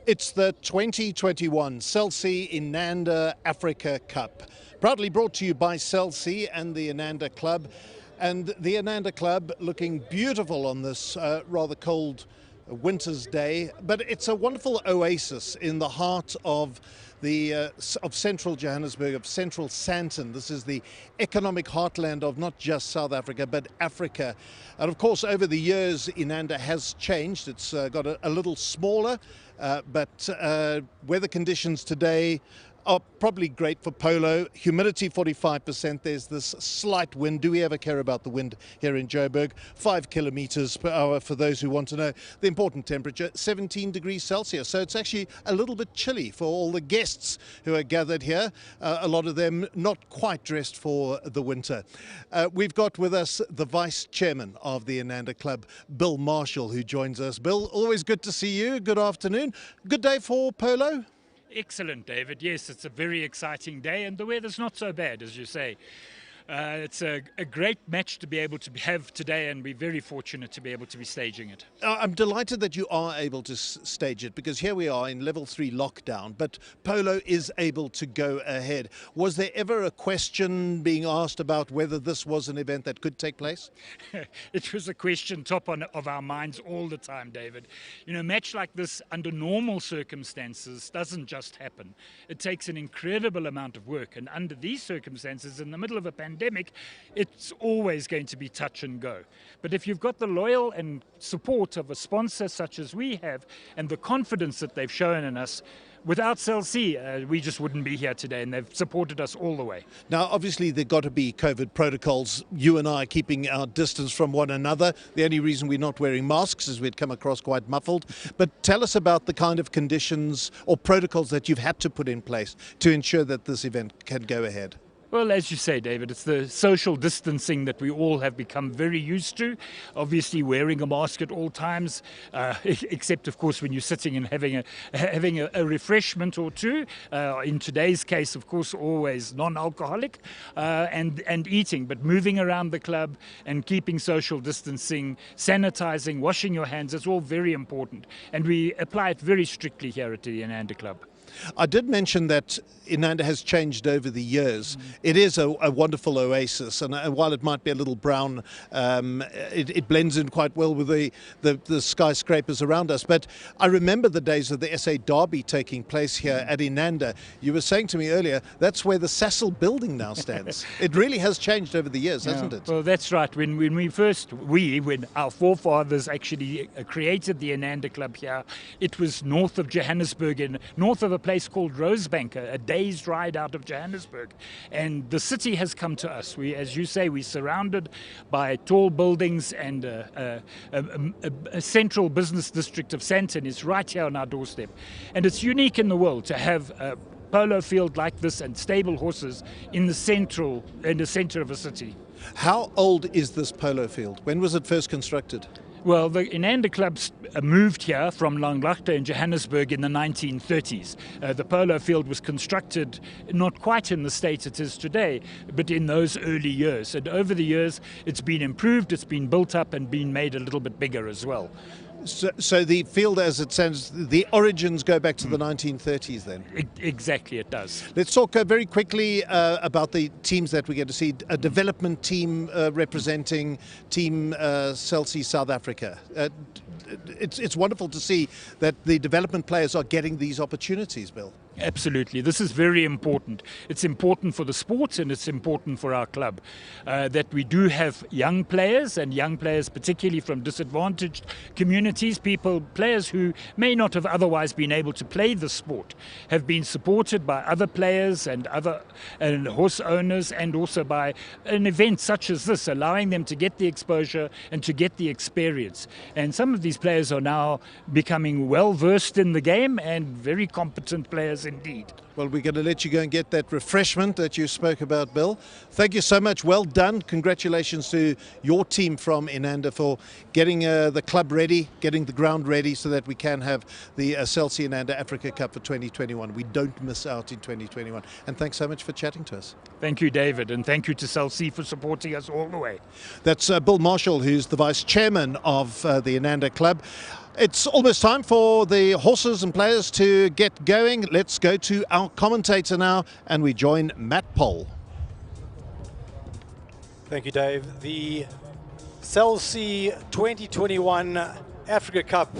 It's the 2021 Celsea Inanda Africa Cup, proudly brought to you by Celsea and the Inanda Club. And the Inanda Club looking beautiful on this rather cold winter's day, but it's a wonderful oasis in the heart of of central Johannesburg, of central Sandton. This is the economic heartland of not just South Africa, but Africa. And of course, over the years, Inanda has changed. It's got a little smaller, but weather conditions today are probably great for polo. Humidity 45%. There's this slight wind. Do we ever care about the wind here in Joburg? 5 kilometers per hour for those who want to know. The important temperature, 17 degrees Celsius. So it's actually a little bit chilly for all the guests who are gathered here. A lot of them not quite dressed for the winter. We've got with us the vice chairman of the Inanda Club, Bill Marshall, who joins us. Bill, always good to see you. Good afternoon. Good day for polo? Excellent, David. Yes, it's a very exciting day and the weather's not so bad, as you say. It's a great match to be able to have today, and we're very fortunate to be able to be staging it. I'm delighted that you are able to stage it, because here we are in level 3 lockdown, but polo is able to go ahead. Was there ever a question being asked about whether this was an event that could take place? It was a question top of our minds all the time, David. You know, a match like this under normal circumstances doesn't just happen. It takes an incredible amount of work, and under these circumstances, in the middle of a pandemic, it's always going to be touch and go. But if you've got the loyal and support of a sponsor such as we have, and the confidence that they've shown in us, without Celsea, we just wouldn't be here today, and they've supported us all the way. Now, obviously, there've got to be COVID protocols. You and I are keeping our distance from one another. The only reason we're not wearing masks is we'd come across quite muffled. But tell us about the kind of conditions or protocols that you've had to put in place to ensure that this event can go ahead. Well, as you say, David, it's the social distancing that we all have become very used to. Obviously, wearing a mask at all times, except, of course, when you're sitting and having a refreshment or two. In today's case, of course, always non-alcoholic, and eating, but moving around the club and keeping social distancing, sanitizing, washing your hands, it's all very important. And we apply it very strictly here at the Inanda Club. I did mention that Inanda has changed over the years. It is a wonderful oasis, and while it might be a little brown, it blends in quite well with the skyscrapers around us. But I remember the days of the SA Derby taking place here at Inanda. You were saying to me earlier, that's where the Sasol building now stands. It really has changed over the years, hasn't it? Well, that's right. When our forefathers actually created the Inanda Club here, it was north of Johannesburg, and north of a place called Rosebank, a day's ride out of Johannesburg. And the city has come to us. As you say, we're surrounded by tall buildings, and a central business district of Sandton is right here on our doorstep. And it's unique in the world to have a polo field like this and stable horses in the center of a city. How old is this polo field? When was it first constructed? Well, the Inanda Club moved here from Langlaagte in Johannesburg in the 1930s. The polo field was constructed not quite in the state it is today, but in those early years. And over the years, it's been improved, it's been built up and been made a little bit bigger as well. So the field, as it stands, the origins go back to the 1930s then? Exactly, it does. Let's talk very quickly about the teams that we get to see. A development team representing Team Celsea South Africa. It's wonderful to see that the development players are getting these opportunities, Bill. Absolutely. This is very important. It's important for the sport, and it's important for our club that we do have young players, and young players particularly from disadvantaged communities, players who may not have otherwise been able to play the sport, have been supported by other players and horse owners, and also by an event such as this, allowing them to get the exposure and to get the experience. And some of these players are now becoming well versed in the game and very competent players indeed. Well, we're going to let you go and get that refreshment that you spoke about, Bill. Thank you so much. Well done. Congratulations to your team from Inanda for getting the club ready, getting the ground ready so that we can have the Celsea Inanda Africa Cup for 2021. We don't miss out in 2021. And thanks so much for chatting to us. Thank you, David, and thank you to Celsea for supporting us all the way. That's Bill Marshall, who's the vice chairman of the Inanda Club. It's almost time for the horses and players to get going. Let's go to our commentator now, and we join Matt Pole. Thank you, Dave. The Celsea 2021 Africa Cup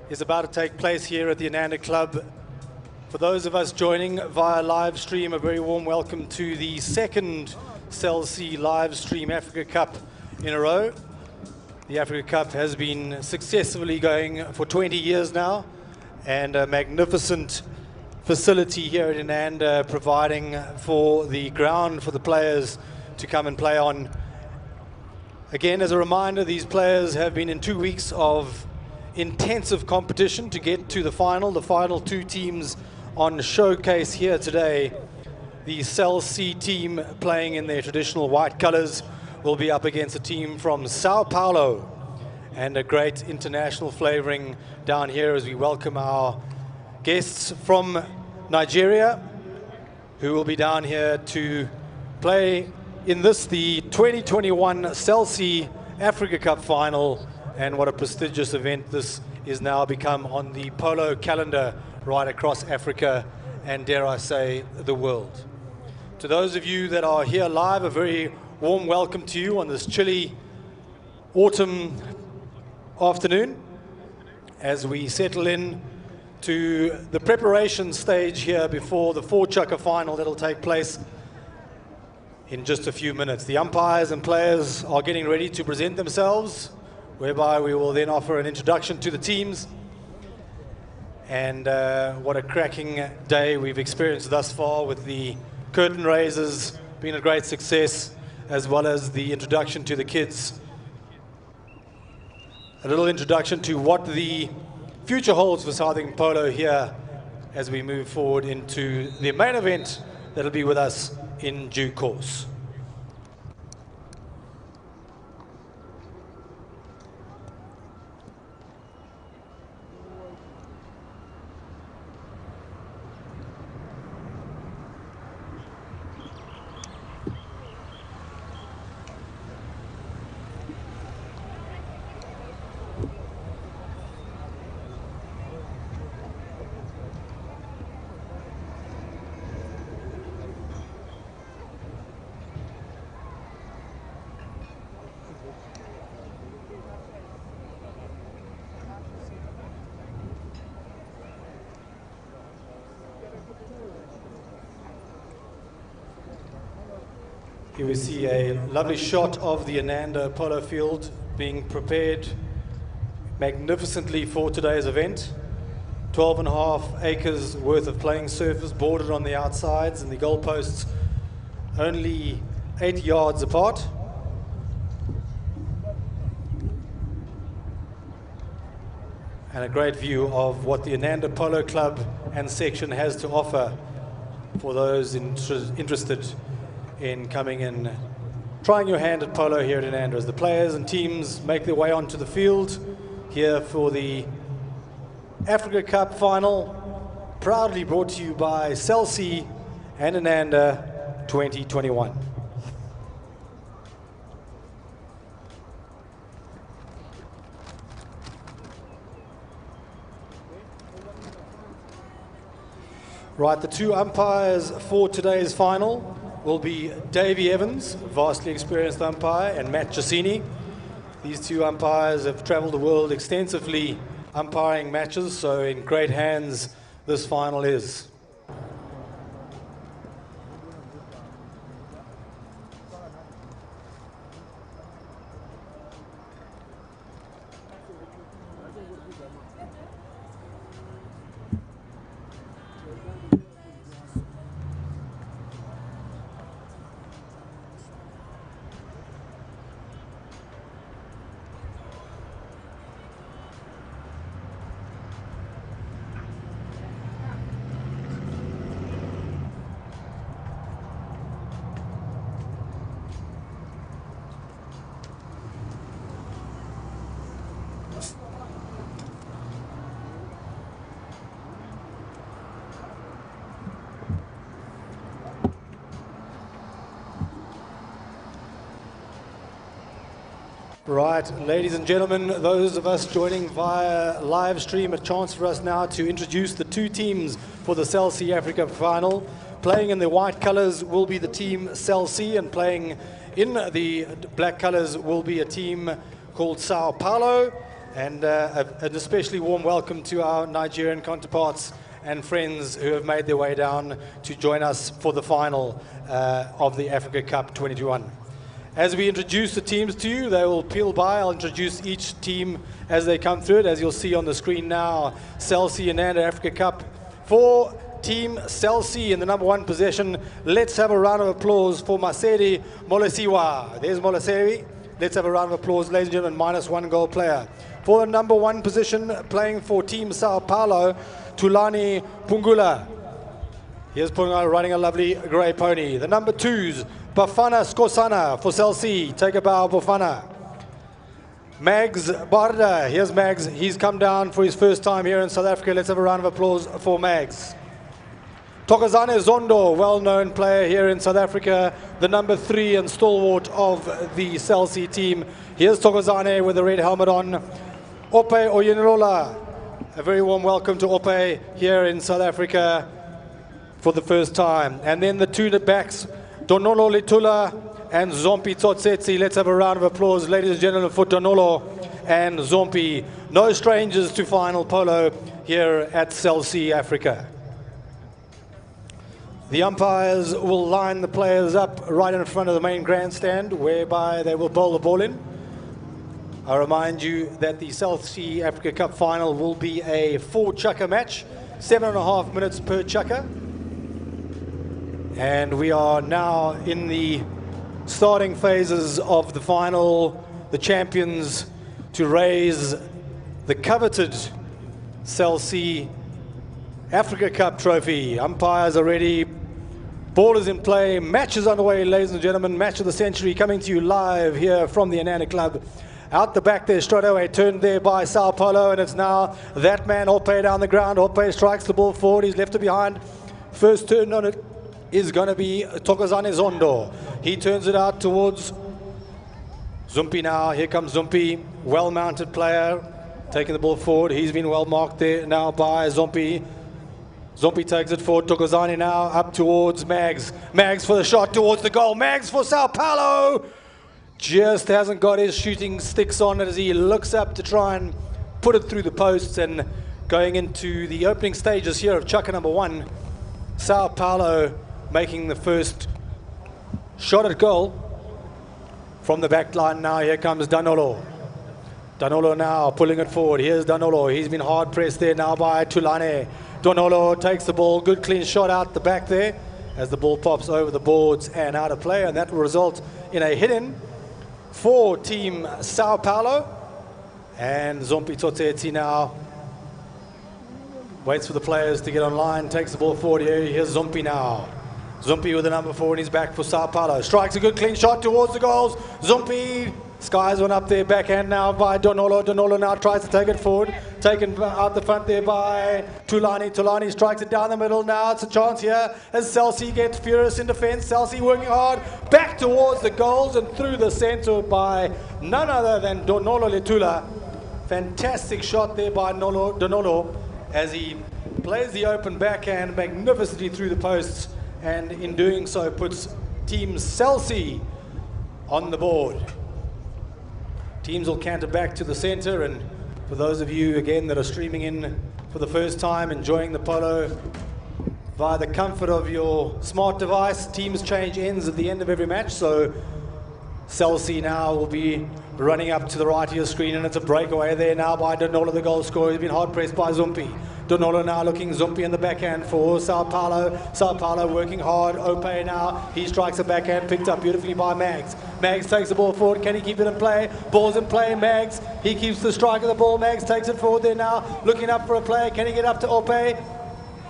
is about to take place here at the Inanda Club. For those of us joining via live stream, a very warm welcome to the second Celsea live stream Africa Cup in a row. The Africa Cup has been successfully going for 20 years now, and a magnificent facility here at Inanda providing for the ground for the players to come and play on. Again, as a reminder, these players have been in 2 weeks of intensive competition to get to the final two teams on showcase here today. The Celsea team, playing in their traditional white colors, will be up against a team from Sao Paulo, and a great international flavoring down here as we welcome our guests from Nigeria, who will be down here to play in this, the 2021 Celsea Africa Cup final. And what a prestigious event this is now become on the Polo calendar right across Africa and, dare I say, the world. To those of you that are here live, a very warm welcome to you on this chilly autumn afternoon as we settle in to the preparation stage here before the four-chucker final that'll take place in just a few minutes. The umpires and players are getting ready to present themselves, whereby we will then offer an introduction to the teams. And what a cracking day we've experienced thus far, with the curtain raisers being a great success, as well as the introduction to the kids. A little introduction to what the future holds for Southern Polo here as we move forward into the main event that'll be with us in due course. Here we see a lovely shot of the Inanda polo field being prepared magnificently for today's event. 12.5 acres worth of playing surface bordered on the outsides, and the goalposts only 8 yards apart. And a great view of what the Inanda Polo Club and section has to offer for those interested in coming and trying your hand at polo here at Inanda, as the players and teams make their way onto the field here for the Africa Cup final, proudly brought to you by Celsea and Inanda 2021. Right, the two umpires for today's final will be Davey Evans, vastly experienced umpire, and Matt Giacini. These two umpires have travelled the world extensively umpiring matches, so in great hands this final is. Right, ladies and gentlemen, those of us joining via live stream, a chance for us now to introduce the two teams for the Cell C Africa final. Playing in the white colors will be the team Cell C, and playing in the black colors will be a team called Sao Paulo. And an especially warm welcome to our Nigerian counterparts and friends who have made their way down to join us for the final of the Africa Cup 2021. As we introduce the teams to you, they will peel by. I'll introduce each team as they come through it. As you'll see on the screen now, Cell C Inanda Africa Cup. For Team Cell C in the number 1 position, let's have a round of applause for Maseri Molesiwa. There's Moleseri. Let's have a round of applause, ladies and gentlemen, -1 goal player. For the number 1 position, playing for Team Sao Paulo, Tulani Pungula. Here's Pungula riding a lovely grey pony. The number 2s, Bafana Skosana for Cell C. Take a bow, Bafana. Mags Barda. Here's Mags. He's come down for his first time here in South Africa. Let's have a round of applause for Mags. Thokozane Zondo, well-known player here in South Africa, the number 3 and stalwart of the Cell C team. Here's Thokozane with the red helmet on. Ope Oyenilola. A very warm welcome to Ope here in South Africa for the first time. And then the two backs, Donolo Litula and Zompi Tsotsetsi. Let's have a round of applause, ladies and gentlemen, for Donolo and Zompi. No strangers to final polo here at Cell C Africa. The umpires will line the players up right in front of the main grandstand, whereby they will bowl the ball in. I remind you that the Cell C Africa Cup final will be a 4-chukker match, 7.5 minutes per chukker. And we are now in the starting phases of the final. The champions to raise the coveted Cell C Africa Cup trophy. Umpires are ready. Ball is in play. Match is underway, ladies and gentlemen. Match of the century coming to you live here from the Inanda Club. Out the back there, straight away, turned there by Sao Paulo, and it's now that man, Ope, down the ground. Ope strikes the ball forward. He's left it behind. First turn on it is going to be Thokozane Zondo. He turns it out towards Zumpi now. Here comes Zumpi, well-mounted player, taking the ball forward. He's been well marked there now by Zumpi. Zumpi takes it forward. Thokozane now up towards Mags. Mags for the shot towards the goal. Mags for Sao Paulo. Just hasn't got his shooting sticks on it as he looks up to try and put it through the posts. And going into the opening stages here of chukker number 1, Sao Paulo making the first shot at goal from the back line. Now here comes Danolo. Danolo now pulling it forward. Here's Danolo. He's been hard pressed there now by Tulane. Danolo takes the ball. Good clean shot out the back there as the ball pops over the boards and out of play, and that will result in a hit-in for Team Sao Paulo. And Zompi Tsotsetsi now waits for the players to get online, takes the ball forward here. Here's Zompi now. Zumpi with the number 4 in his back for Sao Paulo. Strikes a good clean shot towards the goals. Zumpi skies one up there, backhand now by Donolo. Donolo now tries to take it forward. Taken out the front there by Tulani. Tulani strikes it down the middle. Now it's a chance here as Cell C gets furious in defense. Cell C working hard. Back towards the goals and through the center by none other than Donolo Letula. Fantastic shot there by Donolo as he plays the open backhand magnificently through the posts, and in doing so puts Team Cell C on the board. Teams will canter back to the center, and for those of you again that are streaming in for the first time, enjoying the polo via the comfort of your smart device, teams change ends at the end of every match, so Cell C now will be running up to the right of your screen, and it's a breakaway there now by Donolo, the goal scorer. He's been hard pressed by Zumpi. Donolo now looking Zumpi in the backhand for Sao Paulo. Sao Paulo working hard. Ope now. He strikes a backhand, picked up beautifully by Mags. Mags takes the ball forward. Can he keep it in play? Ball's in play. Mags. He keeps the strike of the ball. Mags takes it forward there now. Looking up for a play. Can he get up to Ope?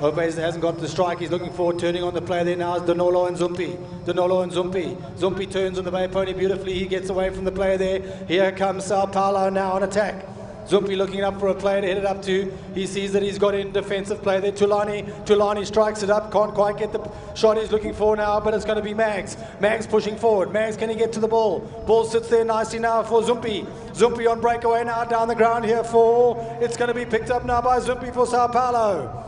Ope hasn't got the strike. He's looking forward, turning on the play there now is Donolo and Zumpi. Donolo and Zumpi. Zumpi turns on the bay pony beautifully. He gets away from the player there. Here comes Sao Paulo now on attack. Zumpi looking up for a player to hit it up to. He sees that he's got in defensive play there. Tulani strikes it up. Can't quite get the shot he's looking for now, but it's going to be Mags. Mags pushing forward. Mags, can he get to the ball? Ball sits there nicely now for Zumpi. Zumpi on breakaway now down the ground here for... It's going to be picked up now by Zumpi for Sao Paulo.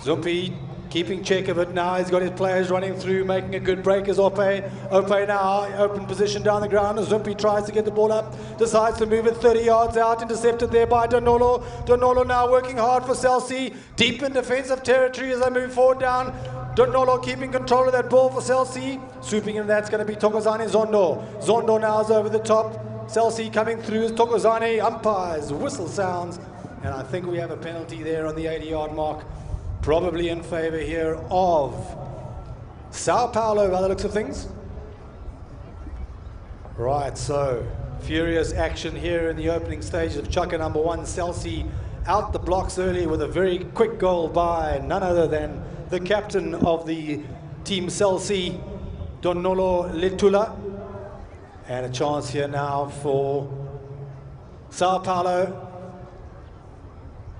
Zumpi keeping check of it now. He's got his players running through, making a good break as Ope now, open position down the ground as Zumpi tries to get the ball up, decides to move it 30 yards out, intercepted there by Donolo. Donolo now working hard for Celsi, deep in defensive territory as they move forward down. Donolo keeping control of that ball for Celsi. Swooping in, that's going to be Tokozani Zondo. Zondo now is over the top. Celsi coming through as Tokozani umpires, whistle sounds, and I think we have a penalty there on the 80-yard mark. Probably in favor here of Sao Paulo by the looks of things. Right, so furious action here in the opening stages of Chukka number 1. Celsi out the blocks early with a very quick goal by none other than the captain of the team Celsi, Donolo Letula. And a chance here now for Sao Paulo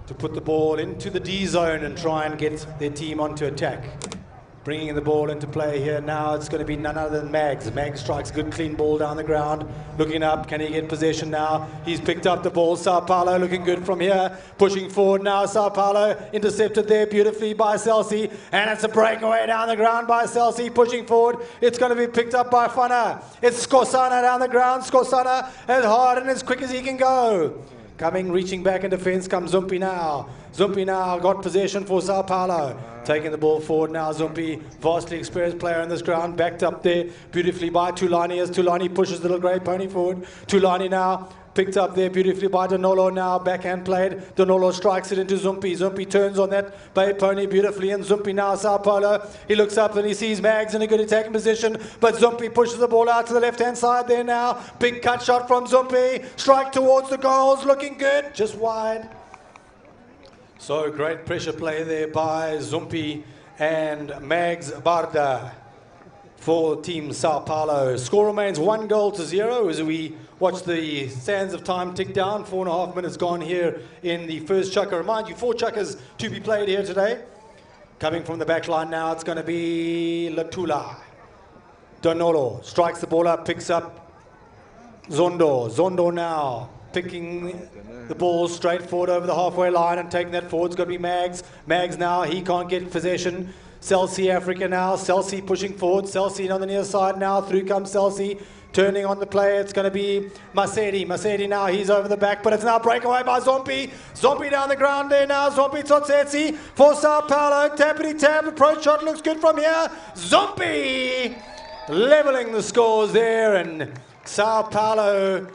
to put the ball into the D zone and try and get their team onto attack. Bringing the ball into play here now, it's going to be none other than Mags. Mags strikes a good clean ball down the ground. Looking up, can he get possession now? He's picked up the ball. Sao Paulo looking good from here. Pushing forward now, Sao Paulo intercepted there beautifully by Celsi. And it's a breakaway down the ground by Celsi. Pushing forward, it's going to be picked up by Fana. It's Skosana down the ground. Skosana as hard and as quick as he can go. Reaching back in defense comes Zumpi now. Zumpi now got possession for Sao Paulo. Taking the ball forward now, Zumpi, vastly experienced player in this ground, backed up there beautifully by Tulani as Tulani pushes Little Grey Pony forward. Tulani now picked up there beautifully by Donolo now, backhand played. Donolo strikes it into Zumpi. Zumpi turns on that Bay Pony beautifully, and Zumpi now, Sao Paulo. He looks up and he sees Mags in a good attacking position, but Zumpi pushes the ball out to the left-hand side there now. Big cut shot from Zumpi. Strike towards the goals, looking good, just wide. So great pressure play there by Zumpi and Mags Barda for Team Sao Paulo. Score remains 1-0 as we watch the sands of time tick down. 4.5 minutes gone here in the first Chukka. Remind you, 4 Chukkas to be played here today. Coming from the back line now, it's going to be Latula. Donolo strikes the ball up, picks up Zondo. Zondo now picking the ball straight forward over the halfway line and taking that forward. It's going to be Mags. Mags now, he can't get possession. Celsi Africa now. Celsi pushing forward. Celsi on the near side now. Through comes Celsi. Turning on the play. It's going to be Masedi. Masedi now. He's over the back, but it's now breakaway by Zompi. Zompi down the ground there now. Zompi Tsotsetsi for Sao Paulo. Tappity tap. Approach shot looks good from here. Zompi leveling the scores there, and Sao Paulo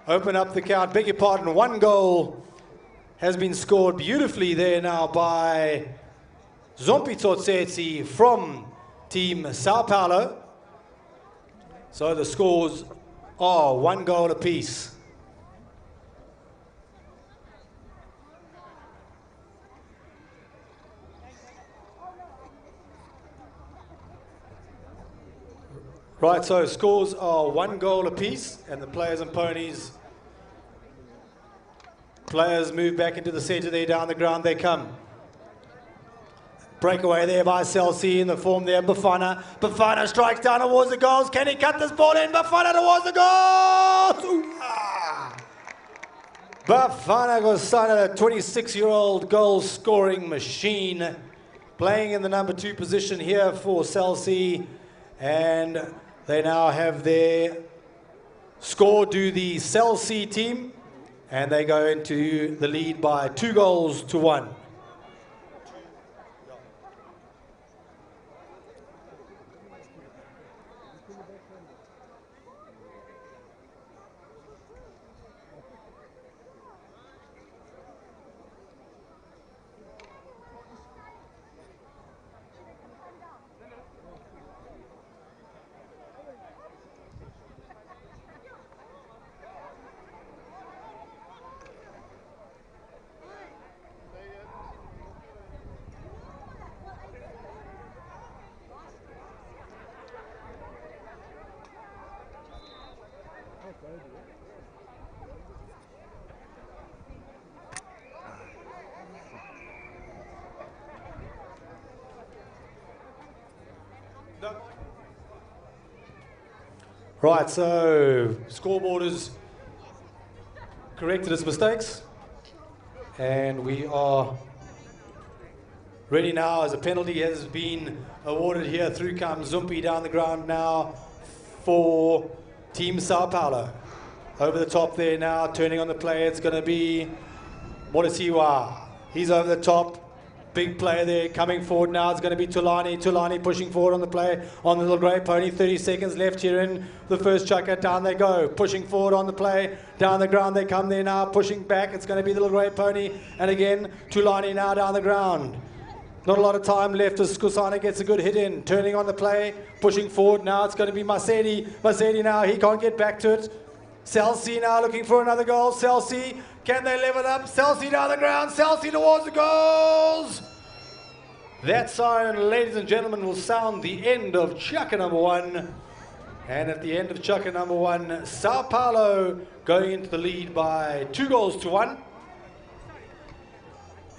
open up the count. Beg your pardon. 1 goal has been scored beautifully there now by Zompi Tsotsetsi from Team Sao Paulo. So the scores are 1 goal apiece. Right, so scores are 1 goal apiece, and the players and ponies. Players move back into the centre there, down the ground they come. Breakaway there by Celsi in the form there, Bafana. Bafana strikes down towards the goals. Can he cut this ball in? Bafana towards the goals! Ooh, ah. Bafana Gosana, a 26-year-old goal-scoring machine, playing in the number 2 position here for Celsi. And they now have their score to the Celsi team, and they go into the lead by 2-1. Right, so scoreboard has corrected its mistakes. And we are ready now as a penalty has been awarded here. Through comes Zumpi down the ground now for Team Sao Paulo. Over the top there now, turning on the play. It's going to be Morisiwa. He's over the top. Big player there coming forward now. It's going to be Tulani. Tulani pushing forward on the play on the little grey pony. 30 seconds left here in the first chukker. Down they go. Pushing forward on the play. Down the ground they come there now. Pushing back. It's going to be the little grey pony. And again, Tulani now down the ground. Not a lot of time left as Kusana gets a good hit in. Turning on the play. Pushing forward now. It's going to be Masedi. Masedi now. He can't get back to it. Celsi now looking for another goal. Celsi. Can they level up? Celsi down the ground. Celsi towards the goals. That siren, ladies and gentlemen, will sound the end of chukker number 1. And at the end of chukker number 1, Sao Paulo going into the lead by 2-1.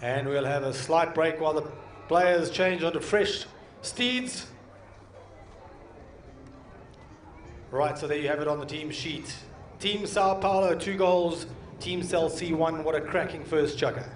And we'll have a slight break while the players change onto fresh steeds. Right, so there you have it on the team sheet. Team Sao Paulo, 2 goals. Team Celsi 1. What a cracking first chukker.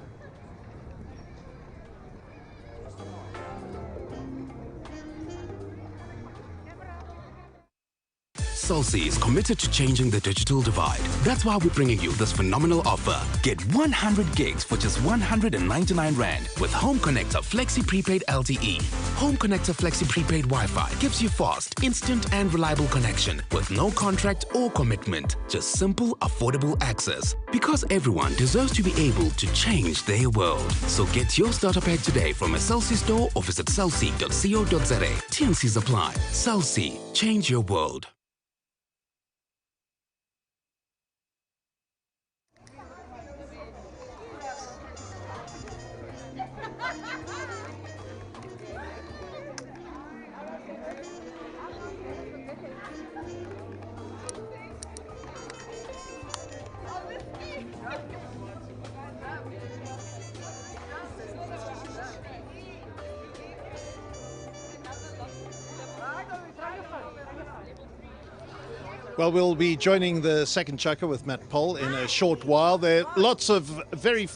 Celsi is committed to changing the digital divide. That's why we're bringing you this phenomenal offer. Get 100 gigs for just 199 Rand with Home Connector Flexi Prepaid LTE. Home Connector Flexi Prepaid Wi-Fi gives you fast, instant and reliable connection with no contract or commitment. Just simple, affordable access. Because everyone deserves to be able to change their world. So get your starter pack today from a Celsi store or visit celsi.co.za. T&Cs apply. Celsi, change your world. Well, we'll be joining the second chukker with Matt Pole in a short while. There are lots of very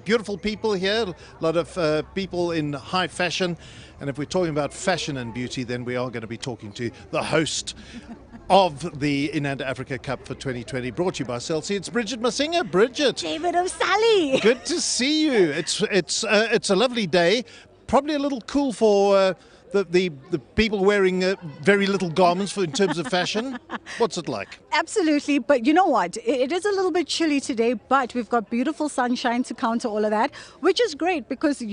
beautiful people here, a lot of people in high fashion. And if we're talking about fashion and beauty, then we are going to be talking to the host of the Inanda Africa Cup for 2020, brought to you by Celsi. It's Bridget Masinga. Bridget. David O'Sally. Good to see you. It's a lovely day. Probably a little cool for the people wearing very little garments in terms of fashion. What's it like? Absolutely, but you know what? It is a little bit chilly today, but we've got beautiful sunshine to counter all of that, which is great because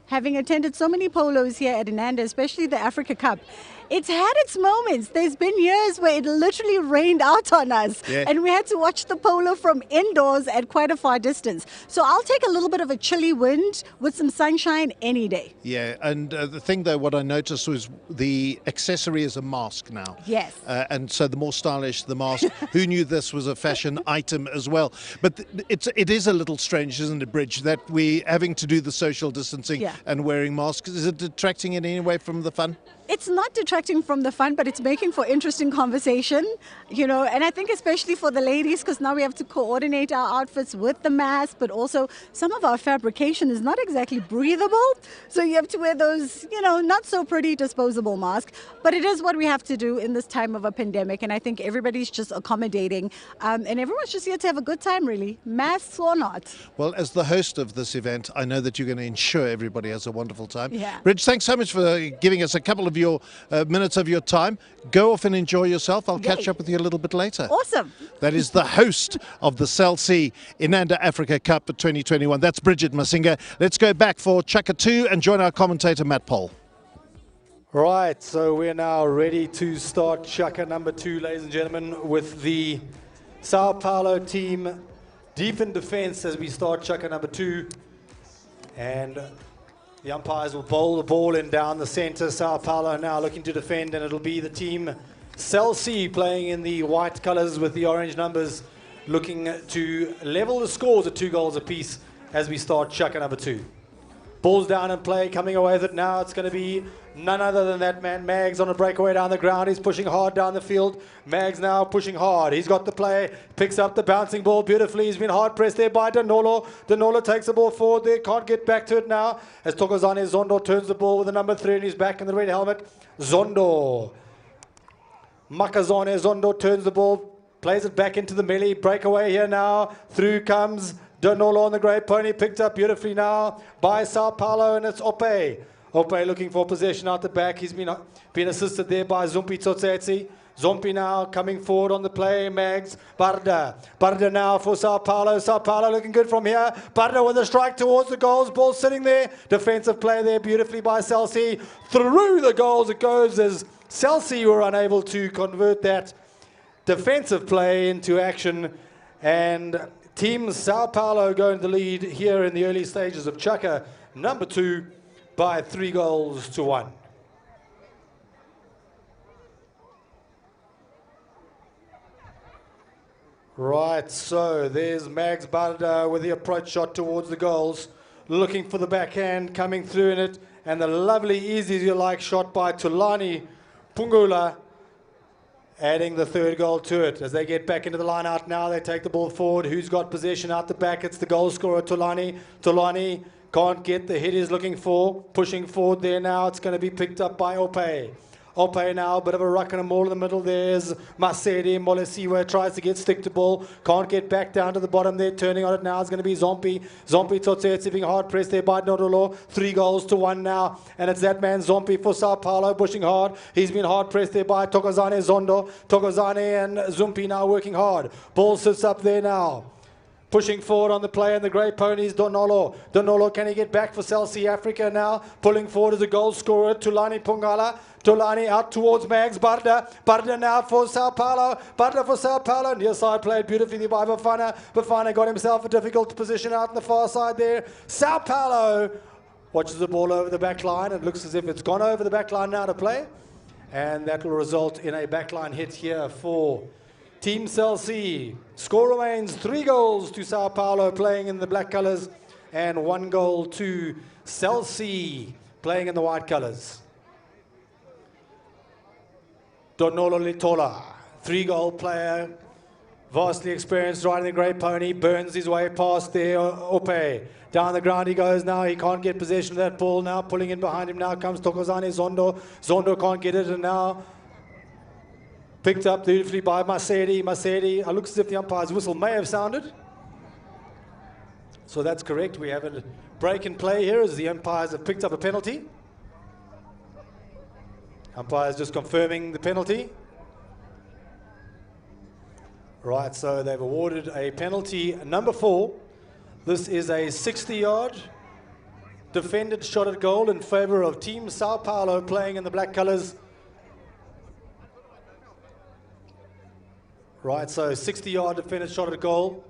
having attended so many polos here at Inanda, especially the Africa Cup, it's had its moments. There's been years where it literally rained out on us, and we had to watch the polo from indoors at quite a far distance. So I'll take a little bit of a chilly wind with some sunshine any day. Yeah, and the thing though, what I noticed was the accessory is a mask now. Yes. And so the more stylish the mask, who knew this was a fashion item as well? But it is a little strange, isn't it, Bridge, that we're having to do the social distancing and wearing masks. Is it detracting in any way from the fun? It's not detracting from the fun, but it's making for interesting conversation, and I think especially for the ladies, because now we have to coordinate our outfits with the mask, but also some of our fabrication is not exactly breathable. So you have to wear those, not so pretty disposable masks, but it is what we have to do in this time of a pandemic. And I think everybody's just accommodating and everyone's just here to have a good time, really, masks or not. Well, as the host of this event, I know that you're going to ensure everybody has a wonderful time. Yeah. Bridge, thanks so much for giving us a couple of your minutes of your time. Go off and enjoy yourself. I'll catch up with you a little bit later. Awesome. That is the host of the Celsi Inanda Africa Cup 2021. That's Bridget Masinga. Let's go back for chukker 2 and join our commentator Matt Pole. Right, so we're now ready to start chukker number 2, ladies and gentlemen, with the Sao Paulo team deep in defense as we start chukker number 2. And the umpires will bowl the ball in down the center. Sao Paulo now looking to defend, and it'll be the team Celsi playing in the white colors with the orange numbers, looking to level the scores at 2 goals apiece as we start chukker number 2. Ball's down in play, coming away with it now. It's going to be none other than that man, Mags, on a breakaway down the ground. He's pushing hard down the field. Mags now pushing hard. He's got the play, picks up the bouncing ball beautifully. He's been hard pressed there by Danolo. Danolo takes the ball forward there, can't get back to it now. As Tokozane Zondo turns the ball with the number 3 and he's back in the red helmet. Zondo. Makazane Zondo turns the ball, plays it back into the melee. Breakaway here now. Through comes Danolo on the grey pony, picked up beautifully now by Sao Paulo, and it's Ope. Ope looking for possession out the back. He's been assisted there by Zumpi Tsotsetsi. Zumpi now coming forward on the play. Mags, Barda. Barda now for Sao Paulo. Sao Paulo looking good from here. Barda with a strike towards the goals. Ball sitting there. Defensive play there beautifully by Celsi. Through the goals it goes as Celsi were unable to convert that defensive play into action. And Team Sao Paulo going to lead here in the early stages of Chaka, number 2, by 3 goals to 1. Right, so there's Mags Barda with the approach shot towards the goals, looking for the backhand, coming through in it, and the lovely, easy as you like shot by Tulani Pungula, adding the 3rd goal to it. As they get back into the line out now, they take the ball forward. Who's got possession out the back? It's the goal scorer, Tulani. Tulani can't get the hit he's looking for. Pushing forward there now. It's going to be picked up by Ope. Ope now, a bit of a ruck and a maul in the middle. There's Masedi. Molesiwa tries to get stick to ball. Can't get back down to the bottom there. Turning on it now is going to be Zompi. Zompi Tsotsetsi being hard pressed there by Nodolo. 3 goals to 1 now. And it's that man Zompi for Sao Paulo pushing hard. He's been hard pressed there by Tokozane Zondo. Tokozane and Zumpi now working hard. Ball sits up there now. Pushing forward on the play, and the grey ponies, Donolo. Donolo, can he get back for Celsi Africa now? Pulling forward as a goal scorer, Tulani Pungala. Tulani out towards Mags Barda. Barda now for Sao Paulo. Barda for Sao Paulo. Near side played beautifully by Bafana. Bafana got himself a difficult position out on the far side there. Sao Paulo watches the ball over the back line. It looks as if it's gone over the back line now to play. And that will result in a backline hit here for Team Celsi. Score remains 3 goals to Sao Paulo playing in the black colours and 1 goal to Celsi playing in the white colours. Donolo Litola, 3-goal player, vastly experienced riding the grey pony, burns his way past there, Ope. Down the ground he goes now, he can't get possession of that ball now, pulling in behind him now comes Tokozane Zondo. Zondo can't get it and now picked up beautifully by Masedi. Masedi, it looks as if the umpire's whistle may have sounded. So that's correct. We have a break in play here as the umpires have picked up a penalty. Umpires just confirming the penalty. Right, so they've awarded a penalty number 4. This is a 60-yard defended shot at goal in favour of Team Sao Paulo playing in the black colours. Right, so 60-yard defended shot at goal.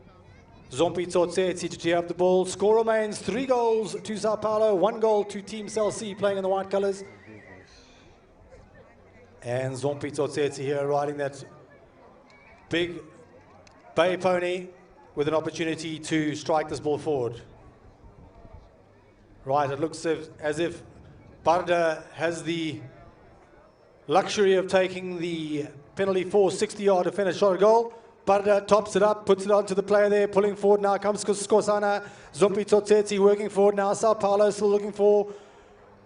Zompi Tsotsetsi to tee up the ball. Score remains 3 goals to Sao Paulo, 1 goal to Team Celsi playing in the white colours. And Zompi Tsotsetsi here riding that big bay pony with an opportunity to strike this ball forward. Right, it looks as if Barda has the luxury of taking the penalty for 60-yard defended shot at goal. Barda tops it up, puts it onto the player there, pulling forward now comes Skosana. Zompi Tsotsetsi working forward now. Sao Paulo still looking for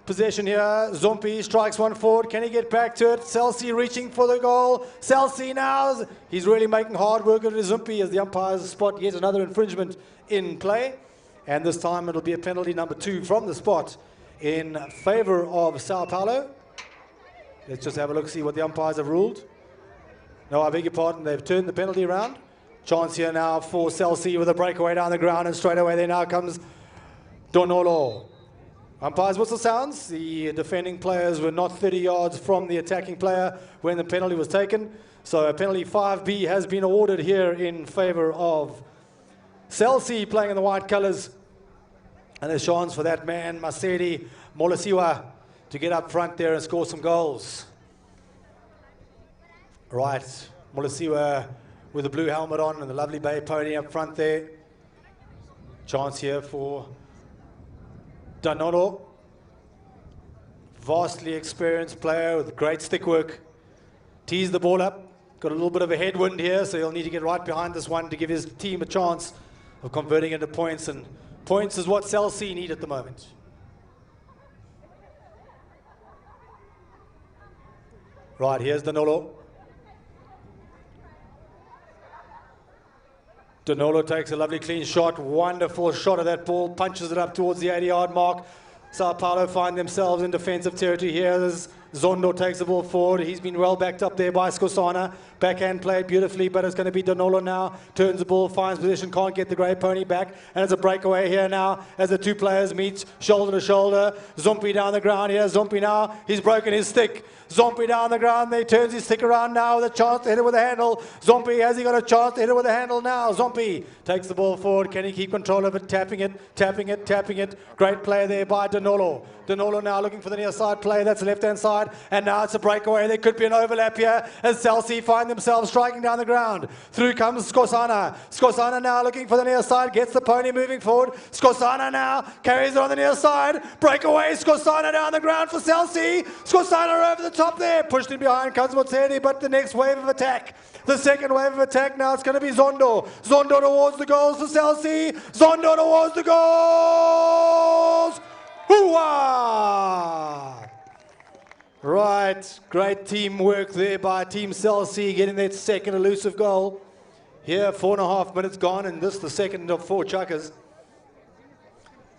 possession here. Zompi strikes one forward. Can he get back to it? Celsi reaching for the goal. Celsi now. He's really making hard work of Zompi as the umpires spot yet another infringement in play. And this time it'll be a penalty number 2 from the spot in favour of Sao Paulo. Let's just have a look, see what the umpires have ruled. No, I beg your pardon, they've turned the penalty around. Chance here now for Celsi with a breakaway down the ground, and straight away there now comes Donolo. Umpires whistle sounds. The defending players were not 30 yards from the attacking player when the penalty was taken. So a penalty 5B has been awarded here in favour of Celsi playing in the white colours. And there's chance for that man, Masedi Molesiwa, to get up front there and score some goals. Right, Molesiwa with the blue helmet on and the lovely bay pony up front there. Chance here for Danolo, vastly experienced player with great stick work. Tees the ball up. Got a little bit of a headwind here, so he'll need to get right behind this one to give his team a chance of converting into points. And points is what Cell C need at the moment. Right, here's Danolo. Danolo takes a lovely clean shot. Wonderful shot of that ball. Punches it up towards the 80-yard mark. Sao Paulo find themselves in defensive territory here. As Zondo takes the ball forward. He's been well backed up there by Skosana. Backhand played beautifully, but it's going to be Danolo now. Turns the ball, finds position, can't get the grey pony back. And it's a breakaway here now as the two players meet shoulder to shoulder. Zompi down the ground here. Zompi now, he's broken his stick. Zompi down the ground, he turns his stick around now with a chance to hit it with a handle. Zompi, has he got a chance to hit it with a handle now? Zompi takes the ball forward. Can he keep control of it? Tapping it, tapping it, tapping it. Great play there by Danolo. Danolo now looking for the near side play. That's the left-hand side. And now it's a breakaway. There could be an overlap here as Chelsea find themselves striking down the ground. Through comes Skosana. Skosana now looking for the near side. Gets the pony moving forward. Skosana now carries it on the near side. Breakaway. Skosana down the ground for Chelsea. Skosana over the top there. Pushed in behind comes Motseri, but the next wave of attack. The second wave of attack now. It's going to be Zondo. Zondo towards the goals for Chelsea. Zondo towards the goals. Hoo-wah! Right, great teamwork there by Team Chelsea getting that second elusive goal. Here, 4.5 minutes gone, and this the second of 4 chuckers.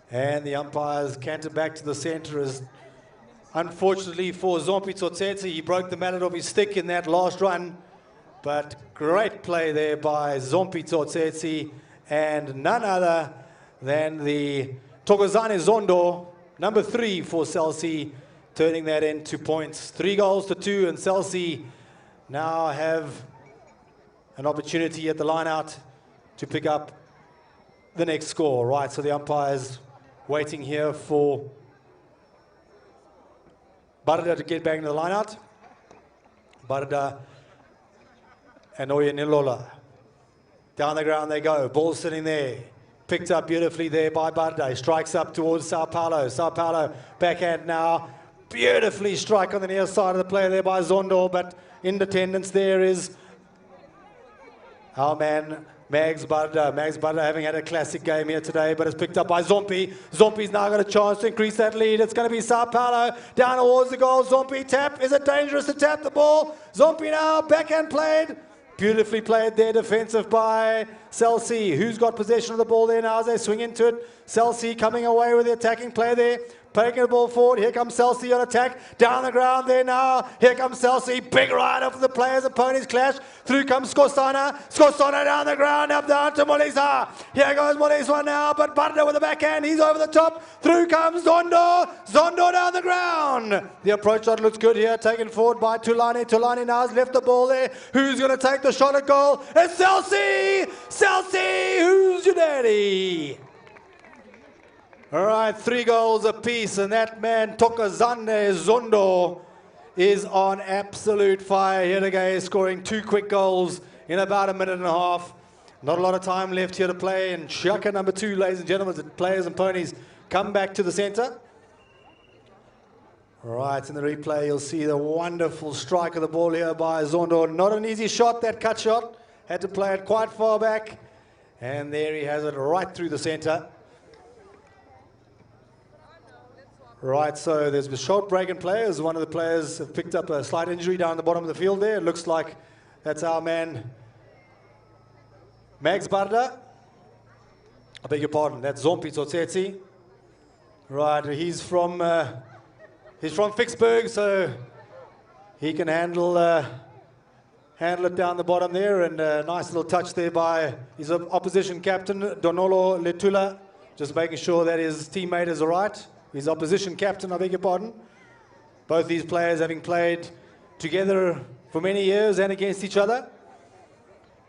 And the umpires canter back to the center as, unfortunately for Zompi Tsotsetse, he broke the mallet of his stick in that last run. But great play there by Zompi Tsotsetse, and none other than the Thokozane Zondo, number 3 for Chelsea, turning that into points. 3 goals to 2, and Chelsea now have an opportunity at the line-out to pick up the next score. Right, so the umpires waiting here for Barada to get back into the line-out. Barada and Oyenilola. Down the ground they go. Ball sitting there. Picked up beautifully there by Barada. Strikes up towards Sao Paulo. Sao Paulo backhand now. Beautifully strike on the near side of the player there by Zondo, but in attendance there is our man Mags Barada. Mags Barada having had a classic game here today, but it's picked up by Zompi. Zompi's now got a chance to increase that lead. It's going to be Sao Paulo down towards the goal. Zompi tap. Is it dangerous to tap the ball? Zompi now backhand played. Beautifully played there, defensive by Chelsea. Who's got possession of the ball there now as they swing into it? Chelsea coming away with the attacking play there. Taking the ball forward. Here comes Chelsea on attack. Down the ground there now. Here comes Chelsea. Big ride up for the players. The ponies clash. Through comes Skosana. Skosana down the ground. Up down to Molisa. Here goes Molisa now. But Barda with the backhand. He's over the top. Through comes Zondo. Zondo down the ground. The approach shot looks good here. Taken forward by Tulani. Tulani now has left the ball there. Who's going to take the shot at goal? It's Chelsea. Chelsea. Who's your daddy? All right, 3 goals apiece, and that man, Thokozane Zondo, is on absolute fire here today, scoring 2 quick goals in about 1.5 minutes. Not a lot of time left here to play, and Shaka number 2, ladies and gentlemen, the players and ponies come back to the center. All right, in the replay, you'll see the wonderful strike of the ball here by Zondo. Not an easy shot, that cut shot. Had to play it quite far back, and there he has it right through the center. Right, so there's a short break in play as one of the players have picked up a slight injury down the bottom of the field there. It looks like that's our man, Mags Barda. I beg your pardon, that's Zompi Tsotsetse. Right, he's from Vicksburg, so he can handle it down the bottom there, and a nice little touch there by his opposition captain, Donolo Letula, just making sure that his teammate is all right. His opposition captain, I beg your pardon. Both these players having played together for many years and against each other.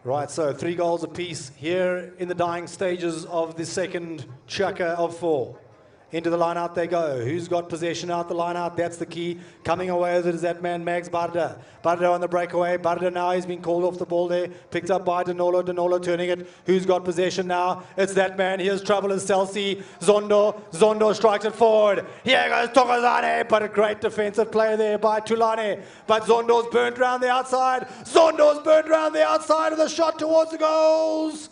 Right, so 3 goals apiece here in the dying stages of the second chukker of 4. Into the line out they go. Who's got possession out the line out? That's the key. Coming away with it is that man, Mags Barda. Barda on the breakaway. Barda now, he's been called off the ball there. Picked up by Danolo. Danolo turning it. Who's got possession now? It's that man. Here's trouble as Celsi. Zondo. Zondo strikes it forward. Here goes Tokozane. But a great defensive play there by Tulane. But Zondo's burnt round the outside. Zondo's burnt round the outside of the shot towards the goals.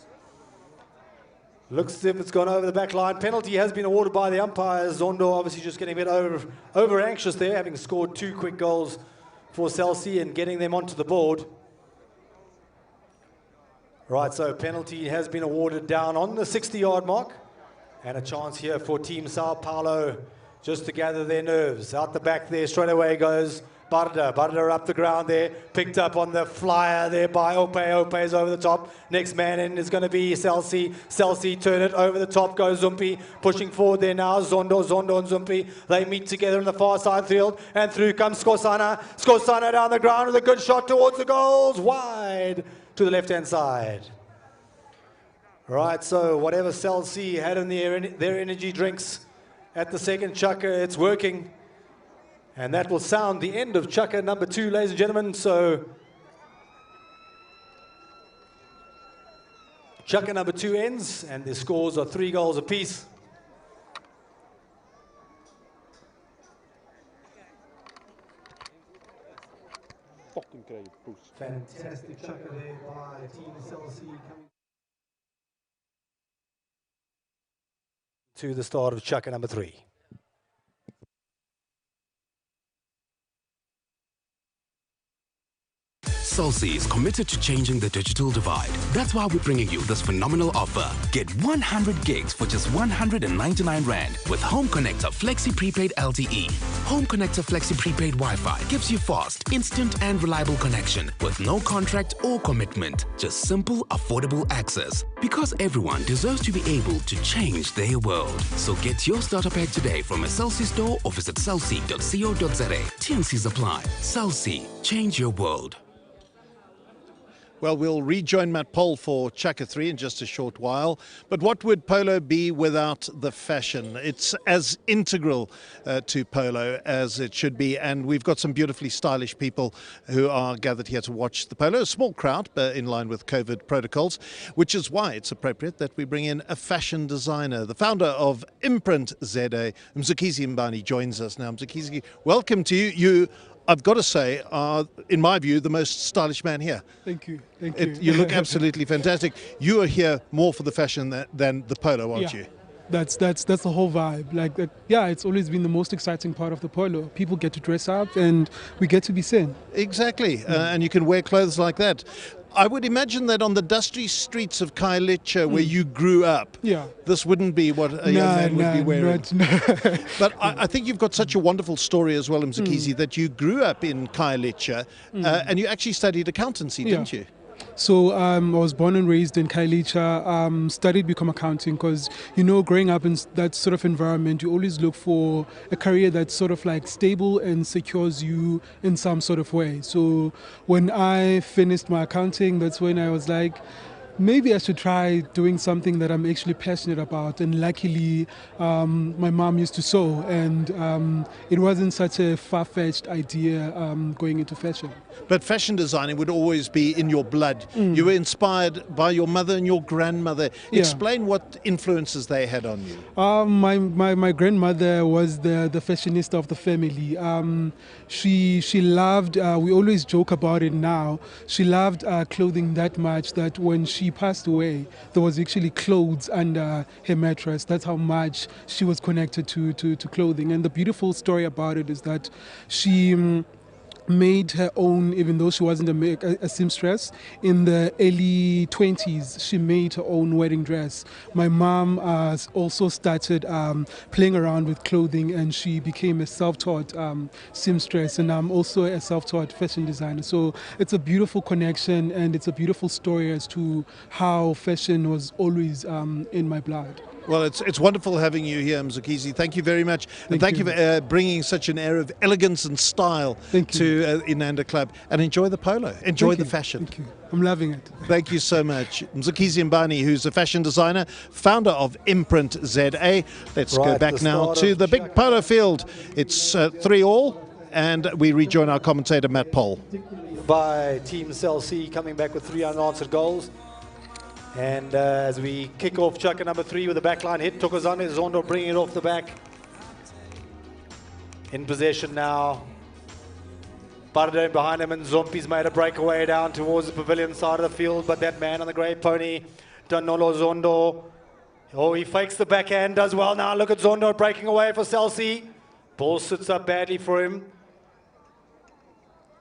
Looks as if it's gone over the back line. Penalty has been awarded by the umpires. Zondo obviously just getting a bit over anxious there, having scored 2 quick goals for Celsi and getting them onto the board. Right, so penalty has been awarded down on the 60-yard mark. And a chance here for Team Sao Paulo just to gather their nerves. Out the back there, straight away goes Barda. Barda up the ground there, picked up on the flyer there by Ope. Ope's over the top. Next man in is going to be Celsi. Celsi turn it over the top, goes Zumpi. Pushing forward there now, Zondo and Zumpi. They meet together in the far side field, and through comes Skosana. Skosana down the ground with a good shot towards the goals, wide to the left-hand side. Right, so whatever Celsi had in their energy drinks at the second chukker, it's working. And that will sound the end of chukker number 2, ladies and gentlemen. So chukker number 2 ends, and the scores are 3 goals apiece. Fantastic chukker there by Team Celsi coming to the start of chukker number 3. Celsi is committed to changing the digital divide. That's why we're bringing you this phenomenal offer. Get 100 gigs for just 199 Rand with Home Connector Flexi Prepaid LTE. Home Connector Flexi Prepaid Wi-Fi gives you fast, instant and reliable connection with no contract or commitment. Just simple, affordable access. Because everyone deserves to be able to change their world. So get your starter pack today from a Celsi store or visit celsi.co.za. TNCs apply. Celsi, change your world. Well, we'll rejoin Matt Pole for chukker 3 in just a short while. But what would Polo be without the fashion? It's as integral to Polo as it should be. And we've got some beautifully stylish people who are gathered here to watch the Polo. A small crowd, but in line with COVID protocols, which is why it's appropriate that we bring in a fashion designer. The founder of Imprint ZA, Mzukisi Mbani, joins us now. Mzukisi, welcome to you. You, I've got to say, are, in my view, the most stylish man here. Thank you. Thank you. You look absolutely fantastic. You are here more for the fashion than the Polo, aren't you? That's the whole vibe. Like, yeah, it's always been the most exciting part of the Polo. People get to dress up and we get to be seen. Exactly. And you can wear clothes like that. I would imagine that on the dusty streets of Khayelitsha, where you grew up, this wouldn't be what a young man would be wearing. But I think you've got such a wonderful story as well, Mzukisi, that you grew up in Khayelitsha and you actually studied accountancy, didn't you? So I was born and raised in Khayelitsha, studied become accounting because, you know, growing up in that sort of environment, you always look for a career that's sort of like stable and secures you in some sort of way. So when I finished my accounting, that's when I was like, maybe I should try doing something that I'm actually passionate about. And luckily, my mom used to sew, and it wasn't such a far-fetched idea going into fashion. But fashion designing would always be in your blood. You were inspired by your mother and your grandmother. Explain what influences they had on you. My grandmother was the fashionista of the family. She loved, we always joke about it now, she loved clothing that much that when she passed away, there was actually clothes under her mattress. That's how much she was connected to clothing. And the beautiful story about it is that she made her own, even though she wasn't a seamstress. In the early 20s, she made her own wedding dress. My mom also started playing around with clothing, and she became a self-taught seamstress, and I'm also a self-taught fashion designer. So it's a beautiful connection, and it's a beautiful story as to how fashion was always in my blood. Well, it's wonderful having you here, Mzukisi. Thank you very much. And thank you you. for bringing such an air of elegance and style to Inanda Club. And enjoy the polo. Enjoy the fashion. Thank you. I'm loving it. Thank you so much. Mzukisi Mbani, who's a fashion designer, founder of Imprint ZA. Let's go back now to the big polo field. It's 3-all, and we rejoin our commentator, Matt Pole. By Team Cell C coming back with 3 unanswered goals. And as we kick off chukka number 3 with a backline hit, Thokozane Zondo bringing it off the back. In possession now. Bardo behind him, and Zompi's made a breakaway down towards the pavilion side of the field, but that man on the grey pony, Danolo Zondo, oh, he fakes the backhand, does well now. Look at Zondo breaking away for Cell C. Ball sits up badly for him.